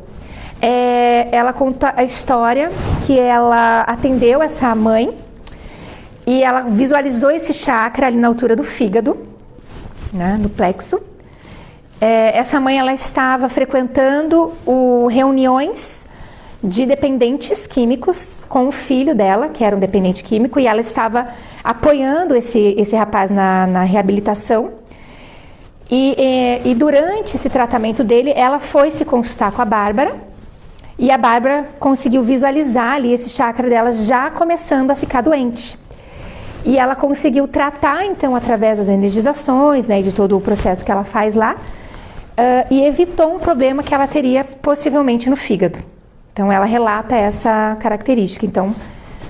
ela conta a história que ela atendeu essa mãe e ela visualizou esse chakra ali na altura do fígado, né, no plexo. Essa mãe, ela estava frequentando reuniões de dependentes químicos com o filho dela, que era um dependente químico, e ela estava apoiando esse rapaz na reabilitação. E durante esse tratamento dele, ela foi se consultar com a Bárbara, e a Bárbara conseguiu visualizar ali esse chakra dela já começando a ficar doente. E ela conseguiu tratar, então, através das energizações, né, de todo o processo que ela faz lá, e evitou um problema que ela teria possivelmente no fígado. Então, ela relata essa característica. Então,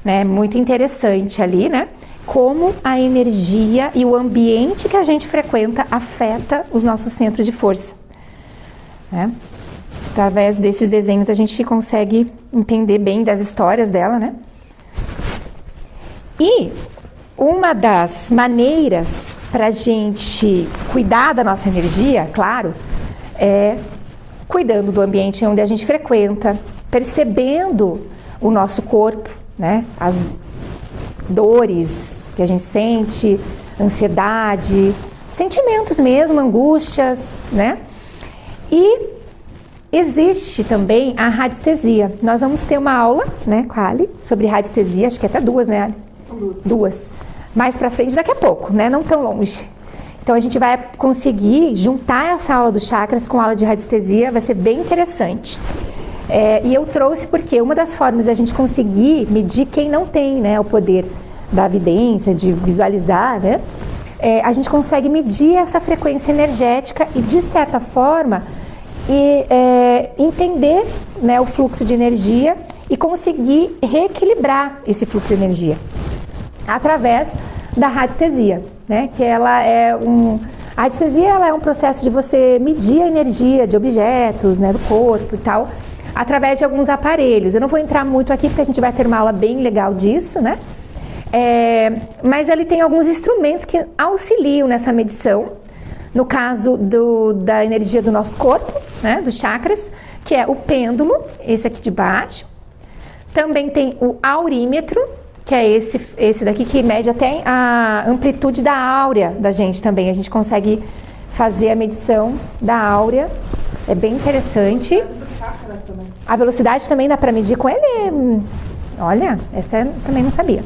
né, muito interessante ali, né? Como a energia e o ambiente que a gente frequenta afeta os nossos centros de força, né? Através desses desenhos a gente consegue entender bem das histórias dela, né? E uma das maneiras para a gente cuidar da nossa energia, claro, é cuidando do ambiente onde a gente frequenta, percebendo o nosso corpo, né? As dores que a gente sente, ansiedade, sentimentos mesmo, angústias, né? E existe também a radiestesia. Nós vamos ter uma aula, né, com a Ali, sobre radiestesia, acho que até 2, né, Ali? 2. Mais pra frente, daqui a pouco, né, não tão longe. Então a gente vai conseguir juntar essa aula dos chakras com a aula de radiestesia, vai ser bem interessante. E eu trouxe porque uma das formas de a gente conseguir medir quem não tem, né, o poder da vidência, de visualizar, né, a gente consegue medir essa frequência energética e, de certa forma, entender, né, o fluxo de energia e conseguir reequilibrar esse fluxo de energia através da radiestesia, né, que ela a radiestesia, ela é um processo de você medir a energia de objetos, né, do corpo e tal, através de alguns aparelhos. Eu não vou entrar muito aqui porque a gente vai ter uma aula bem legal disso, né? Mas ele tem alguns instrumentos que auxiliam nessa medição. No caso da energia do nosso corpo, né, dos chakras, que é o pêndulo, esse aqui de baixo. Também tem o aurímetro, que é esse daqui, que mede até a amplitude da áurea da gente também. A gente consegue fazer a medição da áurea, é bem interessante. A velocidade também dá para medir com ele. Olha, essa eu também não sabia.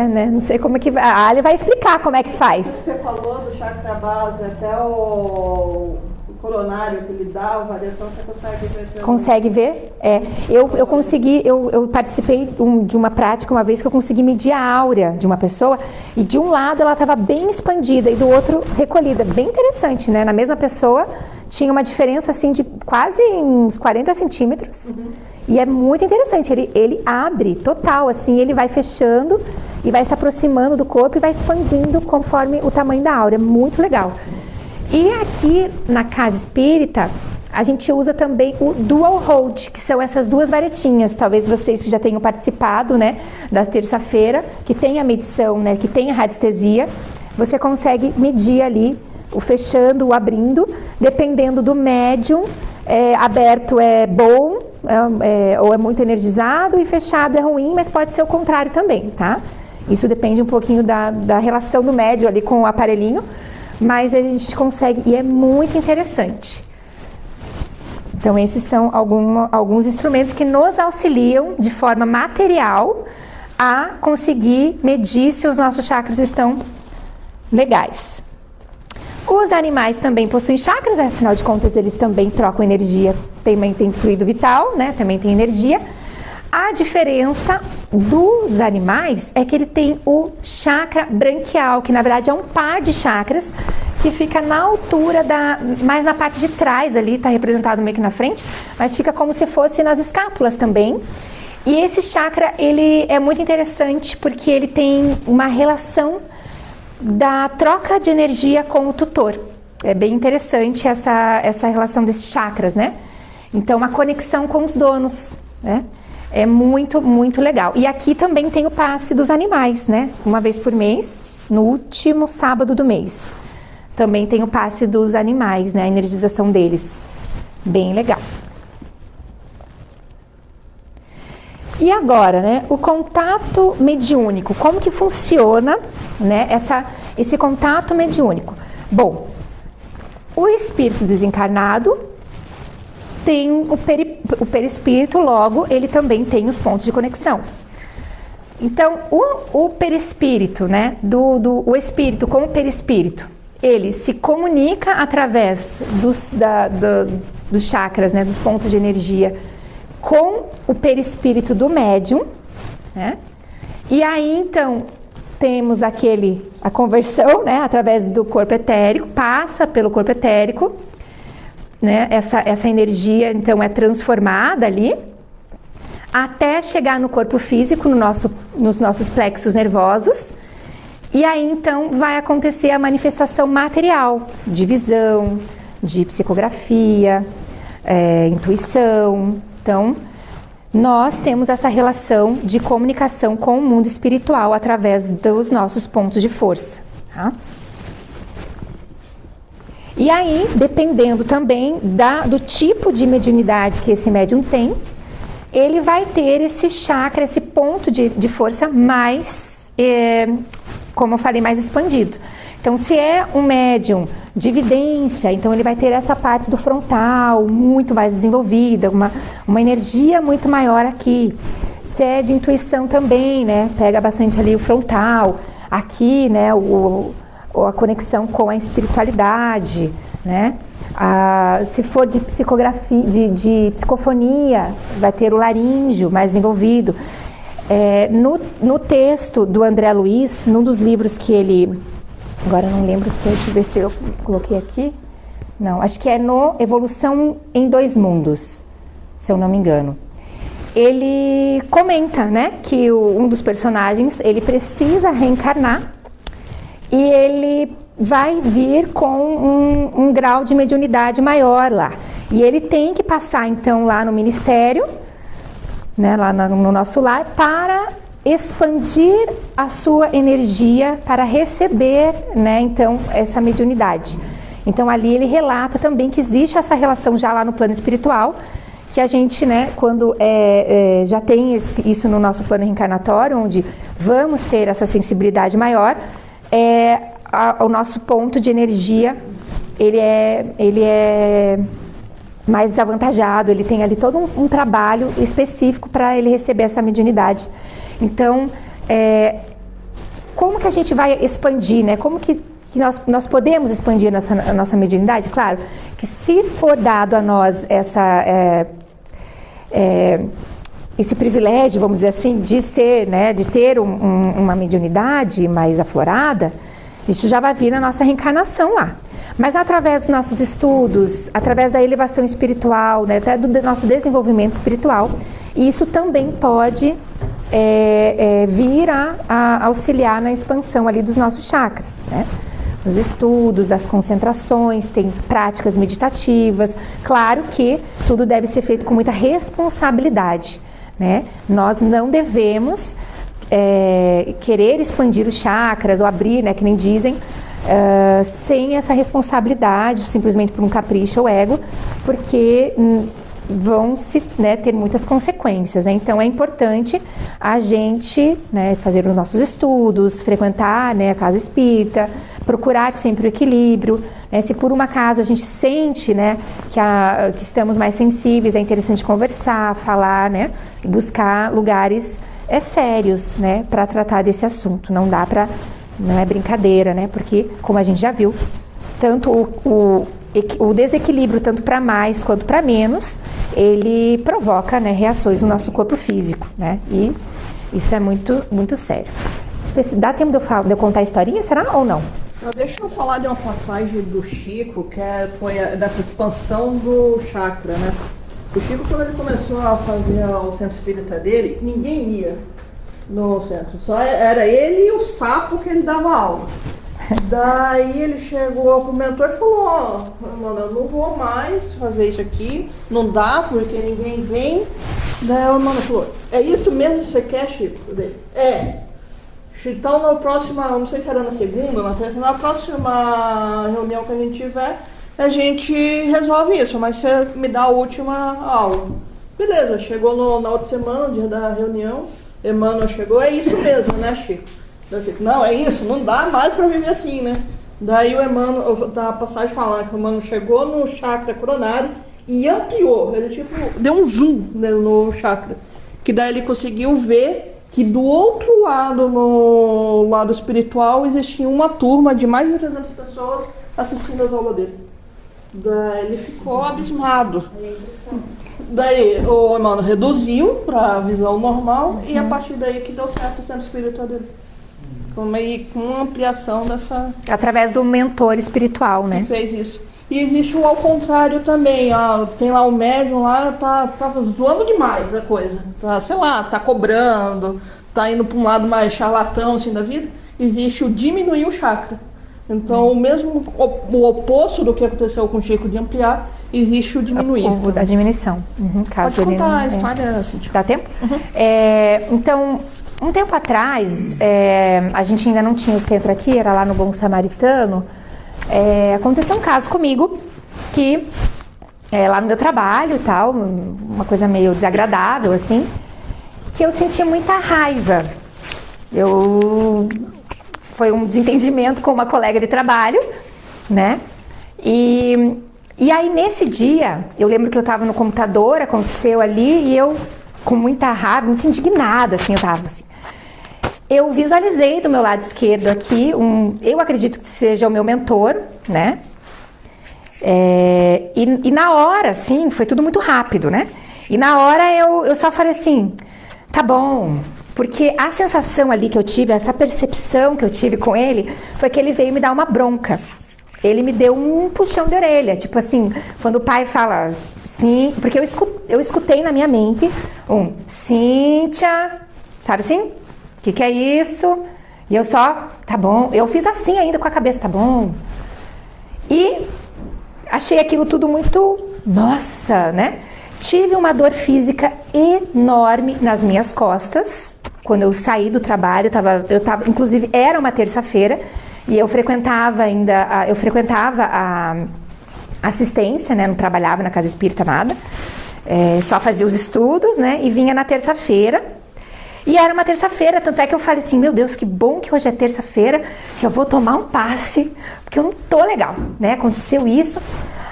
Né? Não sei como é que vai. A Ali vai explicar como é que faz. Você falou do chakra base até o coronário que ele dá, a variação, você consegue ver? Consegue ver? Eu consegui, eu participei de uma prática uma vez que eu consegui medir a áurea de uma pessoa e de um lado ela estava bem expandida e do outro recolhida. Bem interessante, né? Na mesma pessoa tinha uma diferença assim de quase uns 40 centímetros. E é muito interessante, ele abre total, assim, ele vai fechando e vai se aproximando do corpo e vai expandindo conforme o tamanho da áurea, muito legal. E aqui na Casa Espírita, a gente usa também o Dual Hold, que são essas duas varetinhas, talvez vocês já tenham participado, né, da terça-feira, que tem a medição, né, que tem a radiestesia, você consegue medir ali, o fechando, o abrindo, dependendo do médium, aberto é bom, ou é muito energizado, e fechado é ruim, mas pode ser o contrário também, tá? Isso depende um pouquinho da relação do médium ali com o aparelhinho, mas a gente consegue, e é muito interessante. Então esses são alguns instrumentos que nos auxiliam de forma material a conseguir medir se os nossos chakras estão legais. Os animais também possuem chakras, afinal de contas eles também trocam energia, também tem fluido vital, né? Também tem energia. A diferença dos animais é que ele tem o chakra branquial, que na verdade é um par de chakras que fica na altura mais na parte de trás ali, está representado meio que na frente, mas fica como se fosse nas escápulas também. E esse chakra, ele é muito interessante porque ele tem uma relação da troca de energia com o tutor. É bem interessante essa relação desses chakras, né? Então, uma conexão com os donos, né? É muito, muito legal. E aqui também tem o passe dos animais, né? Uma vez por mês, no último sábado do mês. Também tem o passe dos animais, né? A energização deles. Bem legal. E agora, né? O contato mediúnico. Como que funciona, né? Esse contato mediúnico? Bom, o espírito desencarnado tem o perispírito, logo, ele também tem os pontos de conexão. Então, o perispírito, né, o espírito com o perispírito, ele se comunica através dos chakras, né, dos pontos de energia, com o perispírito do médium, né? E aí, então, temos a conversão, né, através do corpo etérico, passa pelo corpo etérico, né, essa energia, então, é transformada ali, até chegar no corpo físico, nos nossos plexos nervosos, e aí, então, vai acontecer a manifestação material, de visão, de psicografia, intuição. Então, nós temos essa relação de comunicação com o mundo espiritual através dos nossos pontos de força, tá? E aí, dependendo também do tipo de mediunidade que esse médium tem, ele vai ter esse chakra, esse ponto de força mais, como eu falei, mais expandido. Então, se é um médium de vidência, então ele vai ter essa parte do frontal muito mais desenvolvida, uma energia muito maior aqui. Se é de intuição também, né, pega bastante ali o frontal, aqui, né, a conexão com a espiritualidade, né? Se for de psicografia, de psicofonia, vai ter o laríngeo mais desenvolvido. No texto do André Luiz, num dos livros que ele... Agora eu não lembro deixa eu ver se eu coloquei aqui. Não, acho que é no Evolução em Dois Mundos, se eu não me engano. Ele comenta, né, que um dos personagens, ele precisa reencarnar e ele vai vir com um grau de mediunidade maior lá. E ele tem que passar, então, lá no ministério, né, lá no nosso lar, para expandir a sua energia para receber, né, então, essa mediunidade. Então, ali ele relata também que existe essa relação já lá no plano espiritual, que a gente, né, quando já tem isso no nosso plano reencarnatório, onde vamos ter essa sensibilidade maior, o nosso ponto de energia, ele é mais desavantajado, ele tem ali todo um trabalho específico para ele receber essa mediunidade. Então, como que a gente vai expandir, né? Como que nós podemos expandir a nossa mediunidade? Claro, que se for dado a nós esse privilégio, vamos dizer assim, de ser, né, de ter uma mediunidade mais aflorada, isso já vai vir na nossa reencarnação lá. Mas através dos nossos estudos, através da elevação espiritual, né, até do nosso desenvolvimento espiritual, isso também pode vir a auxiliar na expansão ali dos nossos chakras, né? Nos estudos, das concentrações, tem práticas meditativas. Claro que tudo deve ser feito com muita responsabilidade, né? Nós não devemos querer expandir os chakras ou abrir, né, que nem dizem, sem essa responsabilidade, simplesmente por um capricho ou ego, porque vão ter muitas consequências, né? Então é importante a gente, né, fazer os nossos estudos, frequentar, né, a casa espírita, procurar sempre o equilíbrio, né? Se por um acaso a gente sente, né, que estamos mais sensíveis, é interessante conversar, falar, né, buscar lugares sérios, né, para tratar desse assunto. Não é brincadeira, né, porque, como a gente já viu, tanto o desequilíbrio, tanto para mais quanto para menos, ele provoca, né, reações no nosso corpo físico, né, e isso é muito, muito sério. Dá tempo de eu contar a historinha, será ou não? Deixa eu falar de uma passagem do Chico, foi dessa expansão do chakra, né? O Chico, quando ele começou a fazer o centro espírita dele, ninguém ia no centro. Só era ele e o sapo que ele dava aula. Daí ele chegou pro mentor e falou, ó, mano, eu não vou mais fazer isso aqui, não dá porque ninguém vem. Daí o mano falou, é isso mesmo que você quer, Chico? Então na próxima, não sei se era na segunda ou na terça, na próxima reunião que a gente tiver, a gente resolve isso, mas você me dá a última aula. Beleza, chegou na outra semana, no dia da reunião, Emmanuel chegou, é isso mesmo, né, Chico? Não, é isso, não dá mais pra viver assim, né? Daí o Emmanuel, da passagem falando que o Emmanuel chegou no chakra coronário e ampliou, ele tipo, deu um zoom no chakra, que daí ele conseguiu ver que do outro lado, no lado espiritual, existia uma turma de mais de 300 pessoas assistindo as aulas dele. Daí ele ficou abismado. Daí o Emmanuel reduziu para a visão normal e a partir daí que deu certo o centro espiritual dele. Com uma ampliação dessa... Através do mentor espiritual, né? Que fez isso. E existe o ao contrário também, tem lá o médium lá, tá zoando demais a coisa, sei lá, tá cobrando, tá indo para um lado mais charlatão assim da vida, existe o diminuir o chakra. Então o mesmo, o oposto do que aconteceu com o Chico de ampliar, existe o diminuir. A diminuição. Caso pode contar a história, Cíntia. Dá tempo? Então, um tempo atrás, a gente ainda não tinha o centro aqui, era lá no Bom Samaritano. Aconteceu um caso comigo que lá no meu trabalho e tal, uma coisa meio desagradável assim, que eu senti muita raiva. Foi um desentendimento com uma colega de trabalho, né? E aí nesse dia, eu lembro que eu estava no computador, aconteceu ali e eu com muita raiva, muito indignada, assim, eu tava assim. Eu visualizei do meu lado esquerdo aqui, eu acredito que seja o meu mentor, né? E na hora, assim, foi tudo muito rápido, né? E na hora eu só falei assim, tá bom, porque a sensação ali que eu tive, essa percepção que eu tive com ele, foi que ele veio me dar uma bronca. Ele me deu um puxão de orelha, tipo assim, quando o pai fala sim, porque eu escutei na minha mente Cíntia, sabe assim? O que é isso? E eu só, tá bom, eu fiz assim ainda com a cabeça, tá bom. E achei aquilo tudo muito, nossa, né? Tive uma dor física enorme nas minhas costas, quando eu saí do trabalho, eu tava, inclusive era uma terça-feira, e eu frequentava a assistência, né? Não trabalhava na casa espírita nada, só fazia os estudos, né? E vinha na terça-feira. E era uma terça-feira, tanto é que eu falei assim, meu Deus, que bom que hoje é terça-feira, que eu vou tomar um passe, porque eu não tô legal, né? Aconteceu isso.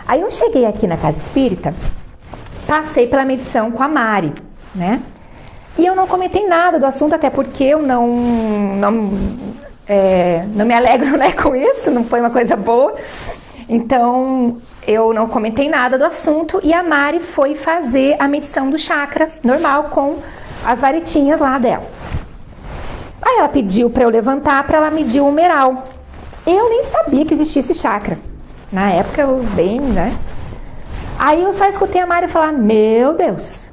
Aí eu cheguei aqui na casa espírita, passei pela medição com a Mari, né? E eu não comentei nada do assunto, até porque eu não me alegro, né, com isso, não foi uma coisa boa. Então, eu não comentei nada do assunto e a Mari foi fazer a medição do chakra normal com as varetinhas lá dela. Aí ela pediu para eu levantar para ela medir o humeral. Eu nem sabia que existia esse chakra. Na época eu né? Aí eu só escutei a Mari falar, meu Deus.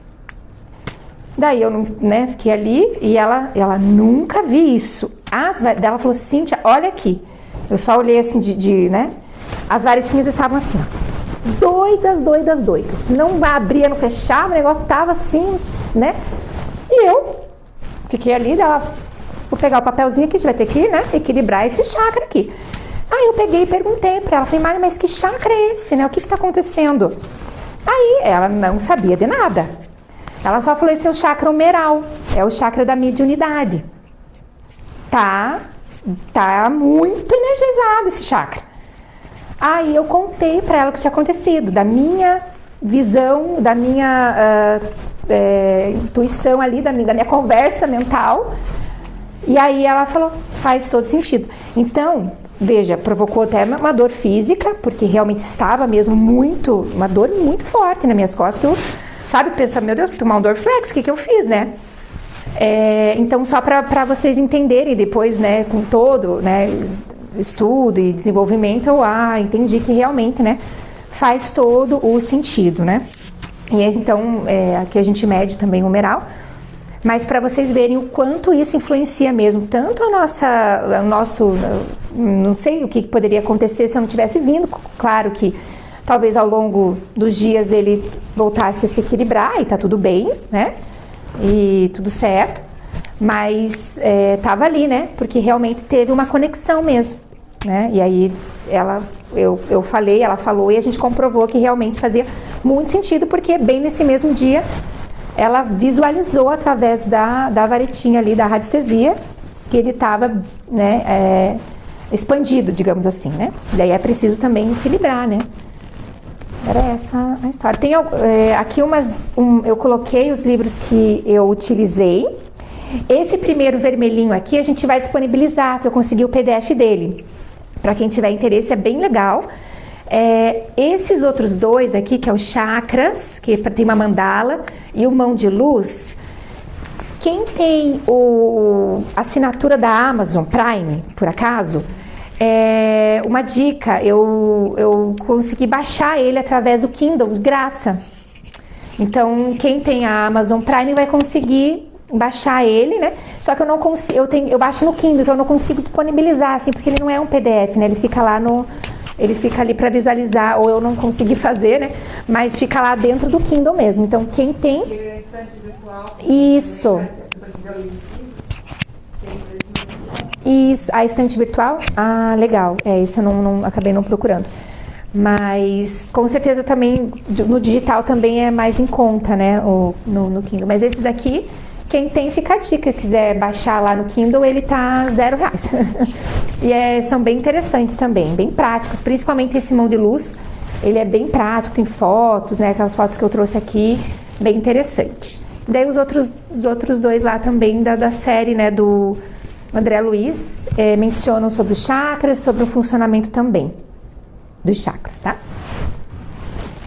Daí eu, né, fiquei ali e ela nunca vi isso. Ela falou, Cíntia, olha aqui. Eu só olhei assim né? As varetinhas estavam assim, doidas. Não abria, não fechava, o negócio estava assim, né? E eu fiquei ali, vou pegar o papelzinho que a gente vai ter que, né, equilibrar esse chakra aqui. Aí eu peguei e perguntei pra ela, falei, Mari, mas que chakra é esse, né? O que tá acontecendo? Aí ela não sabia de nada. Ela só falou, esse é o chakra humeral, é o chakra da mediunidade. Tá muito energizado esse chakra. Aí eu contei pra ela o que tinha acontecido, da minha visão, da minha intuição ali, da minha conversa mental. E aí ela falou, faz todo sentido. Então, veja, provocou até uma dor física, porque realmente estava mesmo uma dor muito forte nas minhas costas. Eu, sabe, pensando, meu Deus, tomar um Dorflex, o que eu fiz, né? Então, só para vocês entenderem depois, né, com todo, né, estudo e desenvolvimento, eu entendi que realmente, né, faz todo o sentido, né? E então, aqui a gente mede também o humeral, mas para vocês verem o quanto isso influencia mesmo, tanto o nosso, não sei o que poderia acontecer se eu não tivesse vindo, claro que talvez ao longo dos dias ele voltasse a se equilibrar e tá tudo bem, né? E tudo certo, mas tava ali, né? Porque realmente teve uma conexão mesmo, né? E aí eu falei, ela falou e a gente comprovou que realmente fazia muito sentido, porque bem nesse mesmo dia ela visualizou através da varetinha ali da radiestesia que ele estava, né, expandido, digamos assim, né? Daí é preciso também equilibrar, né? Era essa a história. Tem aqui eu coloquei os livros que eu utilizei. Esse primeiro vermelhinho aqui a gente vai disponibilizar, porque eu consegui o PDF dele. Para quem tiver interesse, é bem legal. Esses outros dois aqui, que é o Chakras, que tem uma mandala, e o Mão de Luz, quem tem a assinatura da Amazon Prime, por acaso, uma dica, eu consegui baixar ele através do Kindle, de graça. Então, quem tem a Amazon Prime vai conseguir baixar ele, né? Só que eu não consigo, eu baixo no Kindle, então eu não consigo disponibilizar, assim, porque ele não é um PDF, né? Ele fica ali para visualizar, ou eu não consegui fazer, né? Mas fica lá dentro do Kindle mesmo. Então, quem tem... Isso. Isso. A estante virtual? Ah, legal. Isso eu acabei não procurando. Mas, com certeza, também, no digital também é mais em conta, né? No Kindle. Mas esses aqui... Quem tem, fica a dica, quiser baixar lá no Kindle, ele tá R$0. E são bem interessantes também, bem práticos, principalmente esse Mão de Luz, ele é bem prático, tem fotos, né, aquelas fotos que eu trouxe aqui, bem interessante. Daí os outros dois lá também da série, né, do André Luiz, mencionam sobre os chakras, sobre o funcionamento também dos chakras, tá?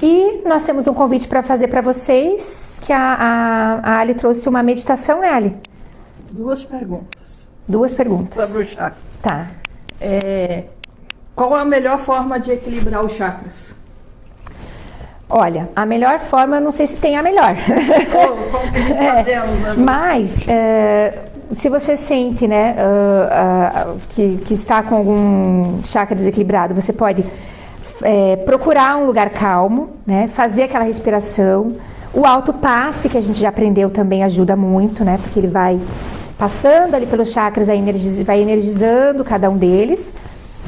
E nós temos um convite para fazer para vocês, que a Ali trouxe uma meditação, né, Ali? Duas perguntas. Duas perguntas. Sobre o chakra. Tá. Qual a melhor forma de equilibrar os chakras? Olha, a melhor forma, eu não sei se tem a melhor. Como que fazemos, né? Mas, se você sente, né, que está com algum chakra desequilibrado, você pode procurar um lugar calmo, né, fazer aquela respiração. O autopasse, que a gente já aprendeu, também ajuda muito, né? Porque ele vai passando ali pelos chakras, vai energizando cada um deles,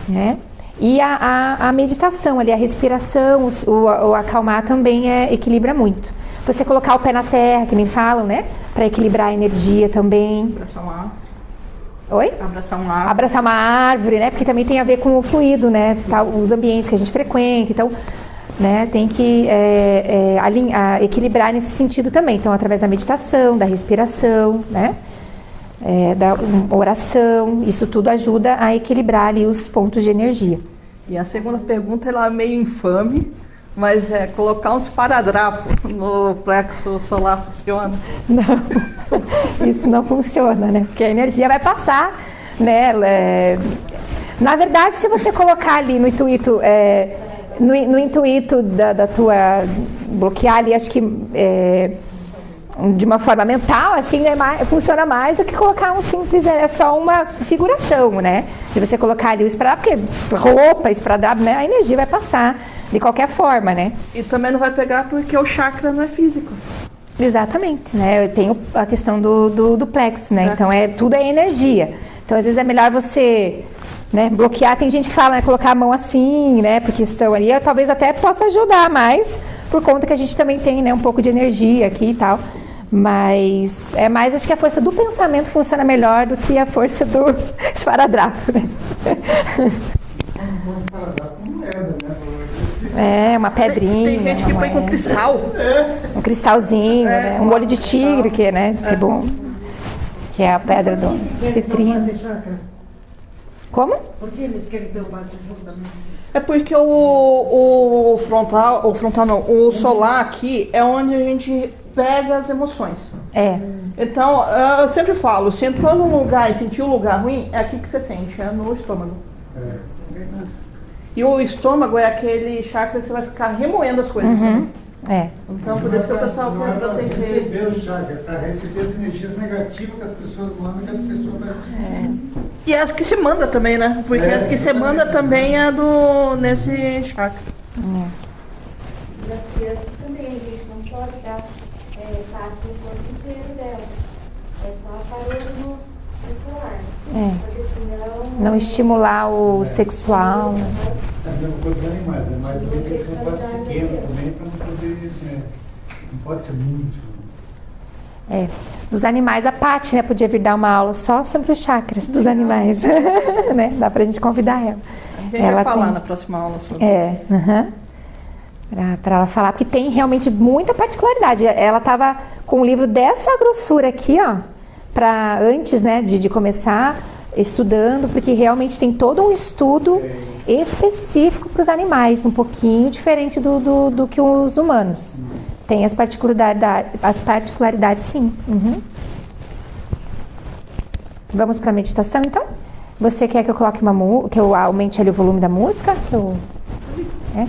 né? E a meditação ali, a respiração, o acalmar também equilibra muito. Você colocar o pé na terra, que nem falam, né? Para equilibrar a energia também. Abraçar uma árvore. Oi? Abraçar uma árvore. Abraçar uma árvore, né? Porque também tem a ver com o fluido, né? Os ambientes que a gente frequenta, então... Né, tem que equilibrar nesse sentido também. Então, através da meditação, da respiração, né, da oração, isso tudo ajuda a equilibrar ali os pontos de energia. E a segunda pergunta, ela é meio infame, mas colocar uns paradrapos no plexo solar funciona? Não, isso não funciona, né? Porque a energia vai passar, né? Na verdade, se você colocar ali no intuito... No intuito da tua bloquear ali, acho que de uma forma mental, acho que ainda funciona mais do que colocar um simples, só uma figuração, né? De você colocar ali o esparadrapo, porque roupa, esparadrapo, né? A energia vai passar de qualquer forma, né? E também não vai pegar porque o chakra não é físico. Exatamente, né? Eu tenho a questão do plexo, né? Então tudo é energia. Então às vezes é melhor você... Né, bloquear, tem gente que fala, né, colocar a mão assim, né, porque estão ali, talvez até possa ajudar mais, por conta que a gente também tem, né, um pouco de energia aqui e tal, mas acho que a força do pensamento funciona melhor do que a força do esparadrapo, né? Uma pedrinha. Tem gente que põe com cristal. Um cristalzinho, né, um olho de tigre, que, né, diz que é bom, que é a pedra do citrino. Como? Por que eles querem ter o bate fundamento? É porque o solar aqui é onde a gente pega as emoções. Então, eu sempre falo, se entrou num lugar e sentiu um lugar ruim, é aqui que você sente, é no estômago. E o estômago é aquele chakra que você vai ficar remoendo as coisas. Uhum. É. Então, por isso que o pessoal não é pra proteger. receber o chakra, é para receber as energias negativas que as pessoas mandam, que a pessoa vai... E as que se manda também, né? Porque as que se manda também é nesse chakra. E as crianças também, a gente não pode dar passe no corpo inteiro dela. É só aparelho no celular. Porque senão... Não estimular o sexual. Né? É a mesma coisa dos animais, né? Mas também tem que ser um passo pequeno também, para não poder, não pode ser muito. Dos animais, a Paty, né, podia vir dar uma aula só sobre os chakras dos animais. Né? Dá pra gente convidar ela. A gente Ela vai falar tem- na próxima aula sobre Para ela falar, porque tem realmente muita particularidade. Ela estava com um livro dessa grossura aqui, ó, para antes, né, de começar estudando, porque realmente tem todo um estudo específico para os animais, um pouquinho diferente do que os humanos. Tem as particularidades, sim. Uhum. Vamos para a meditação, então? Você quer que eu coloque que eu aumente ali o volume da música? É?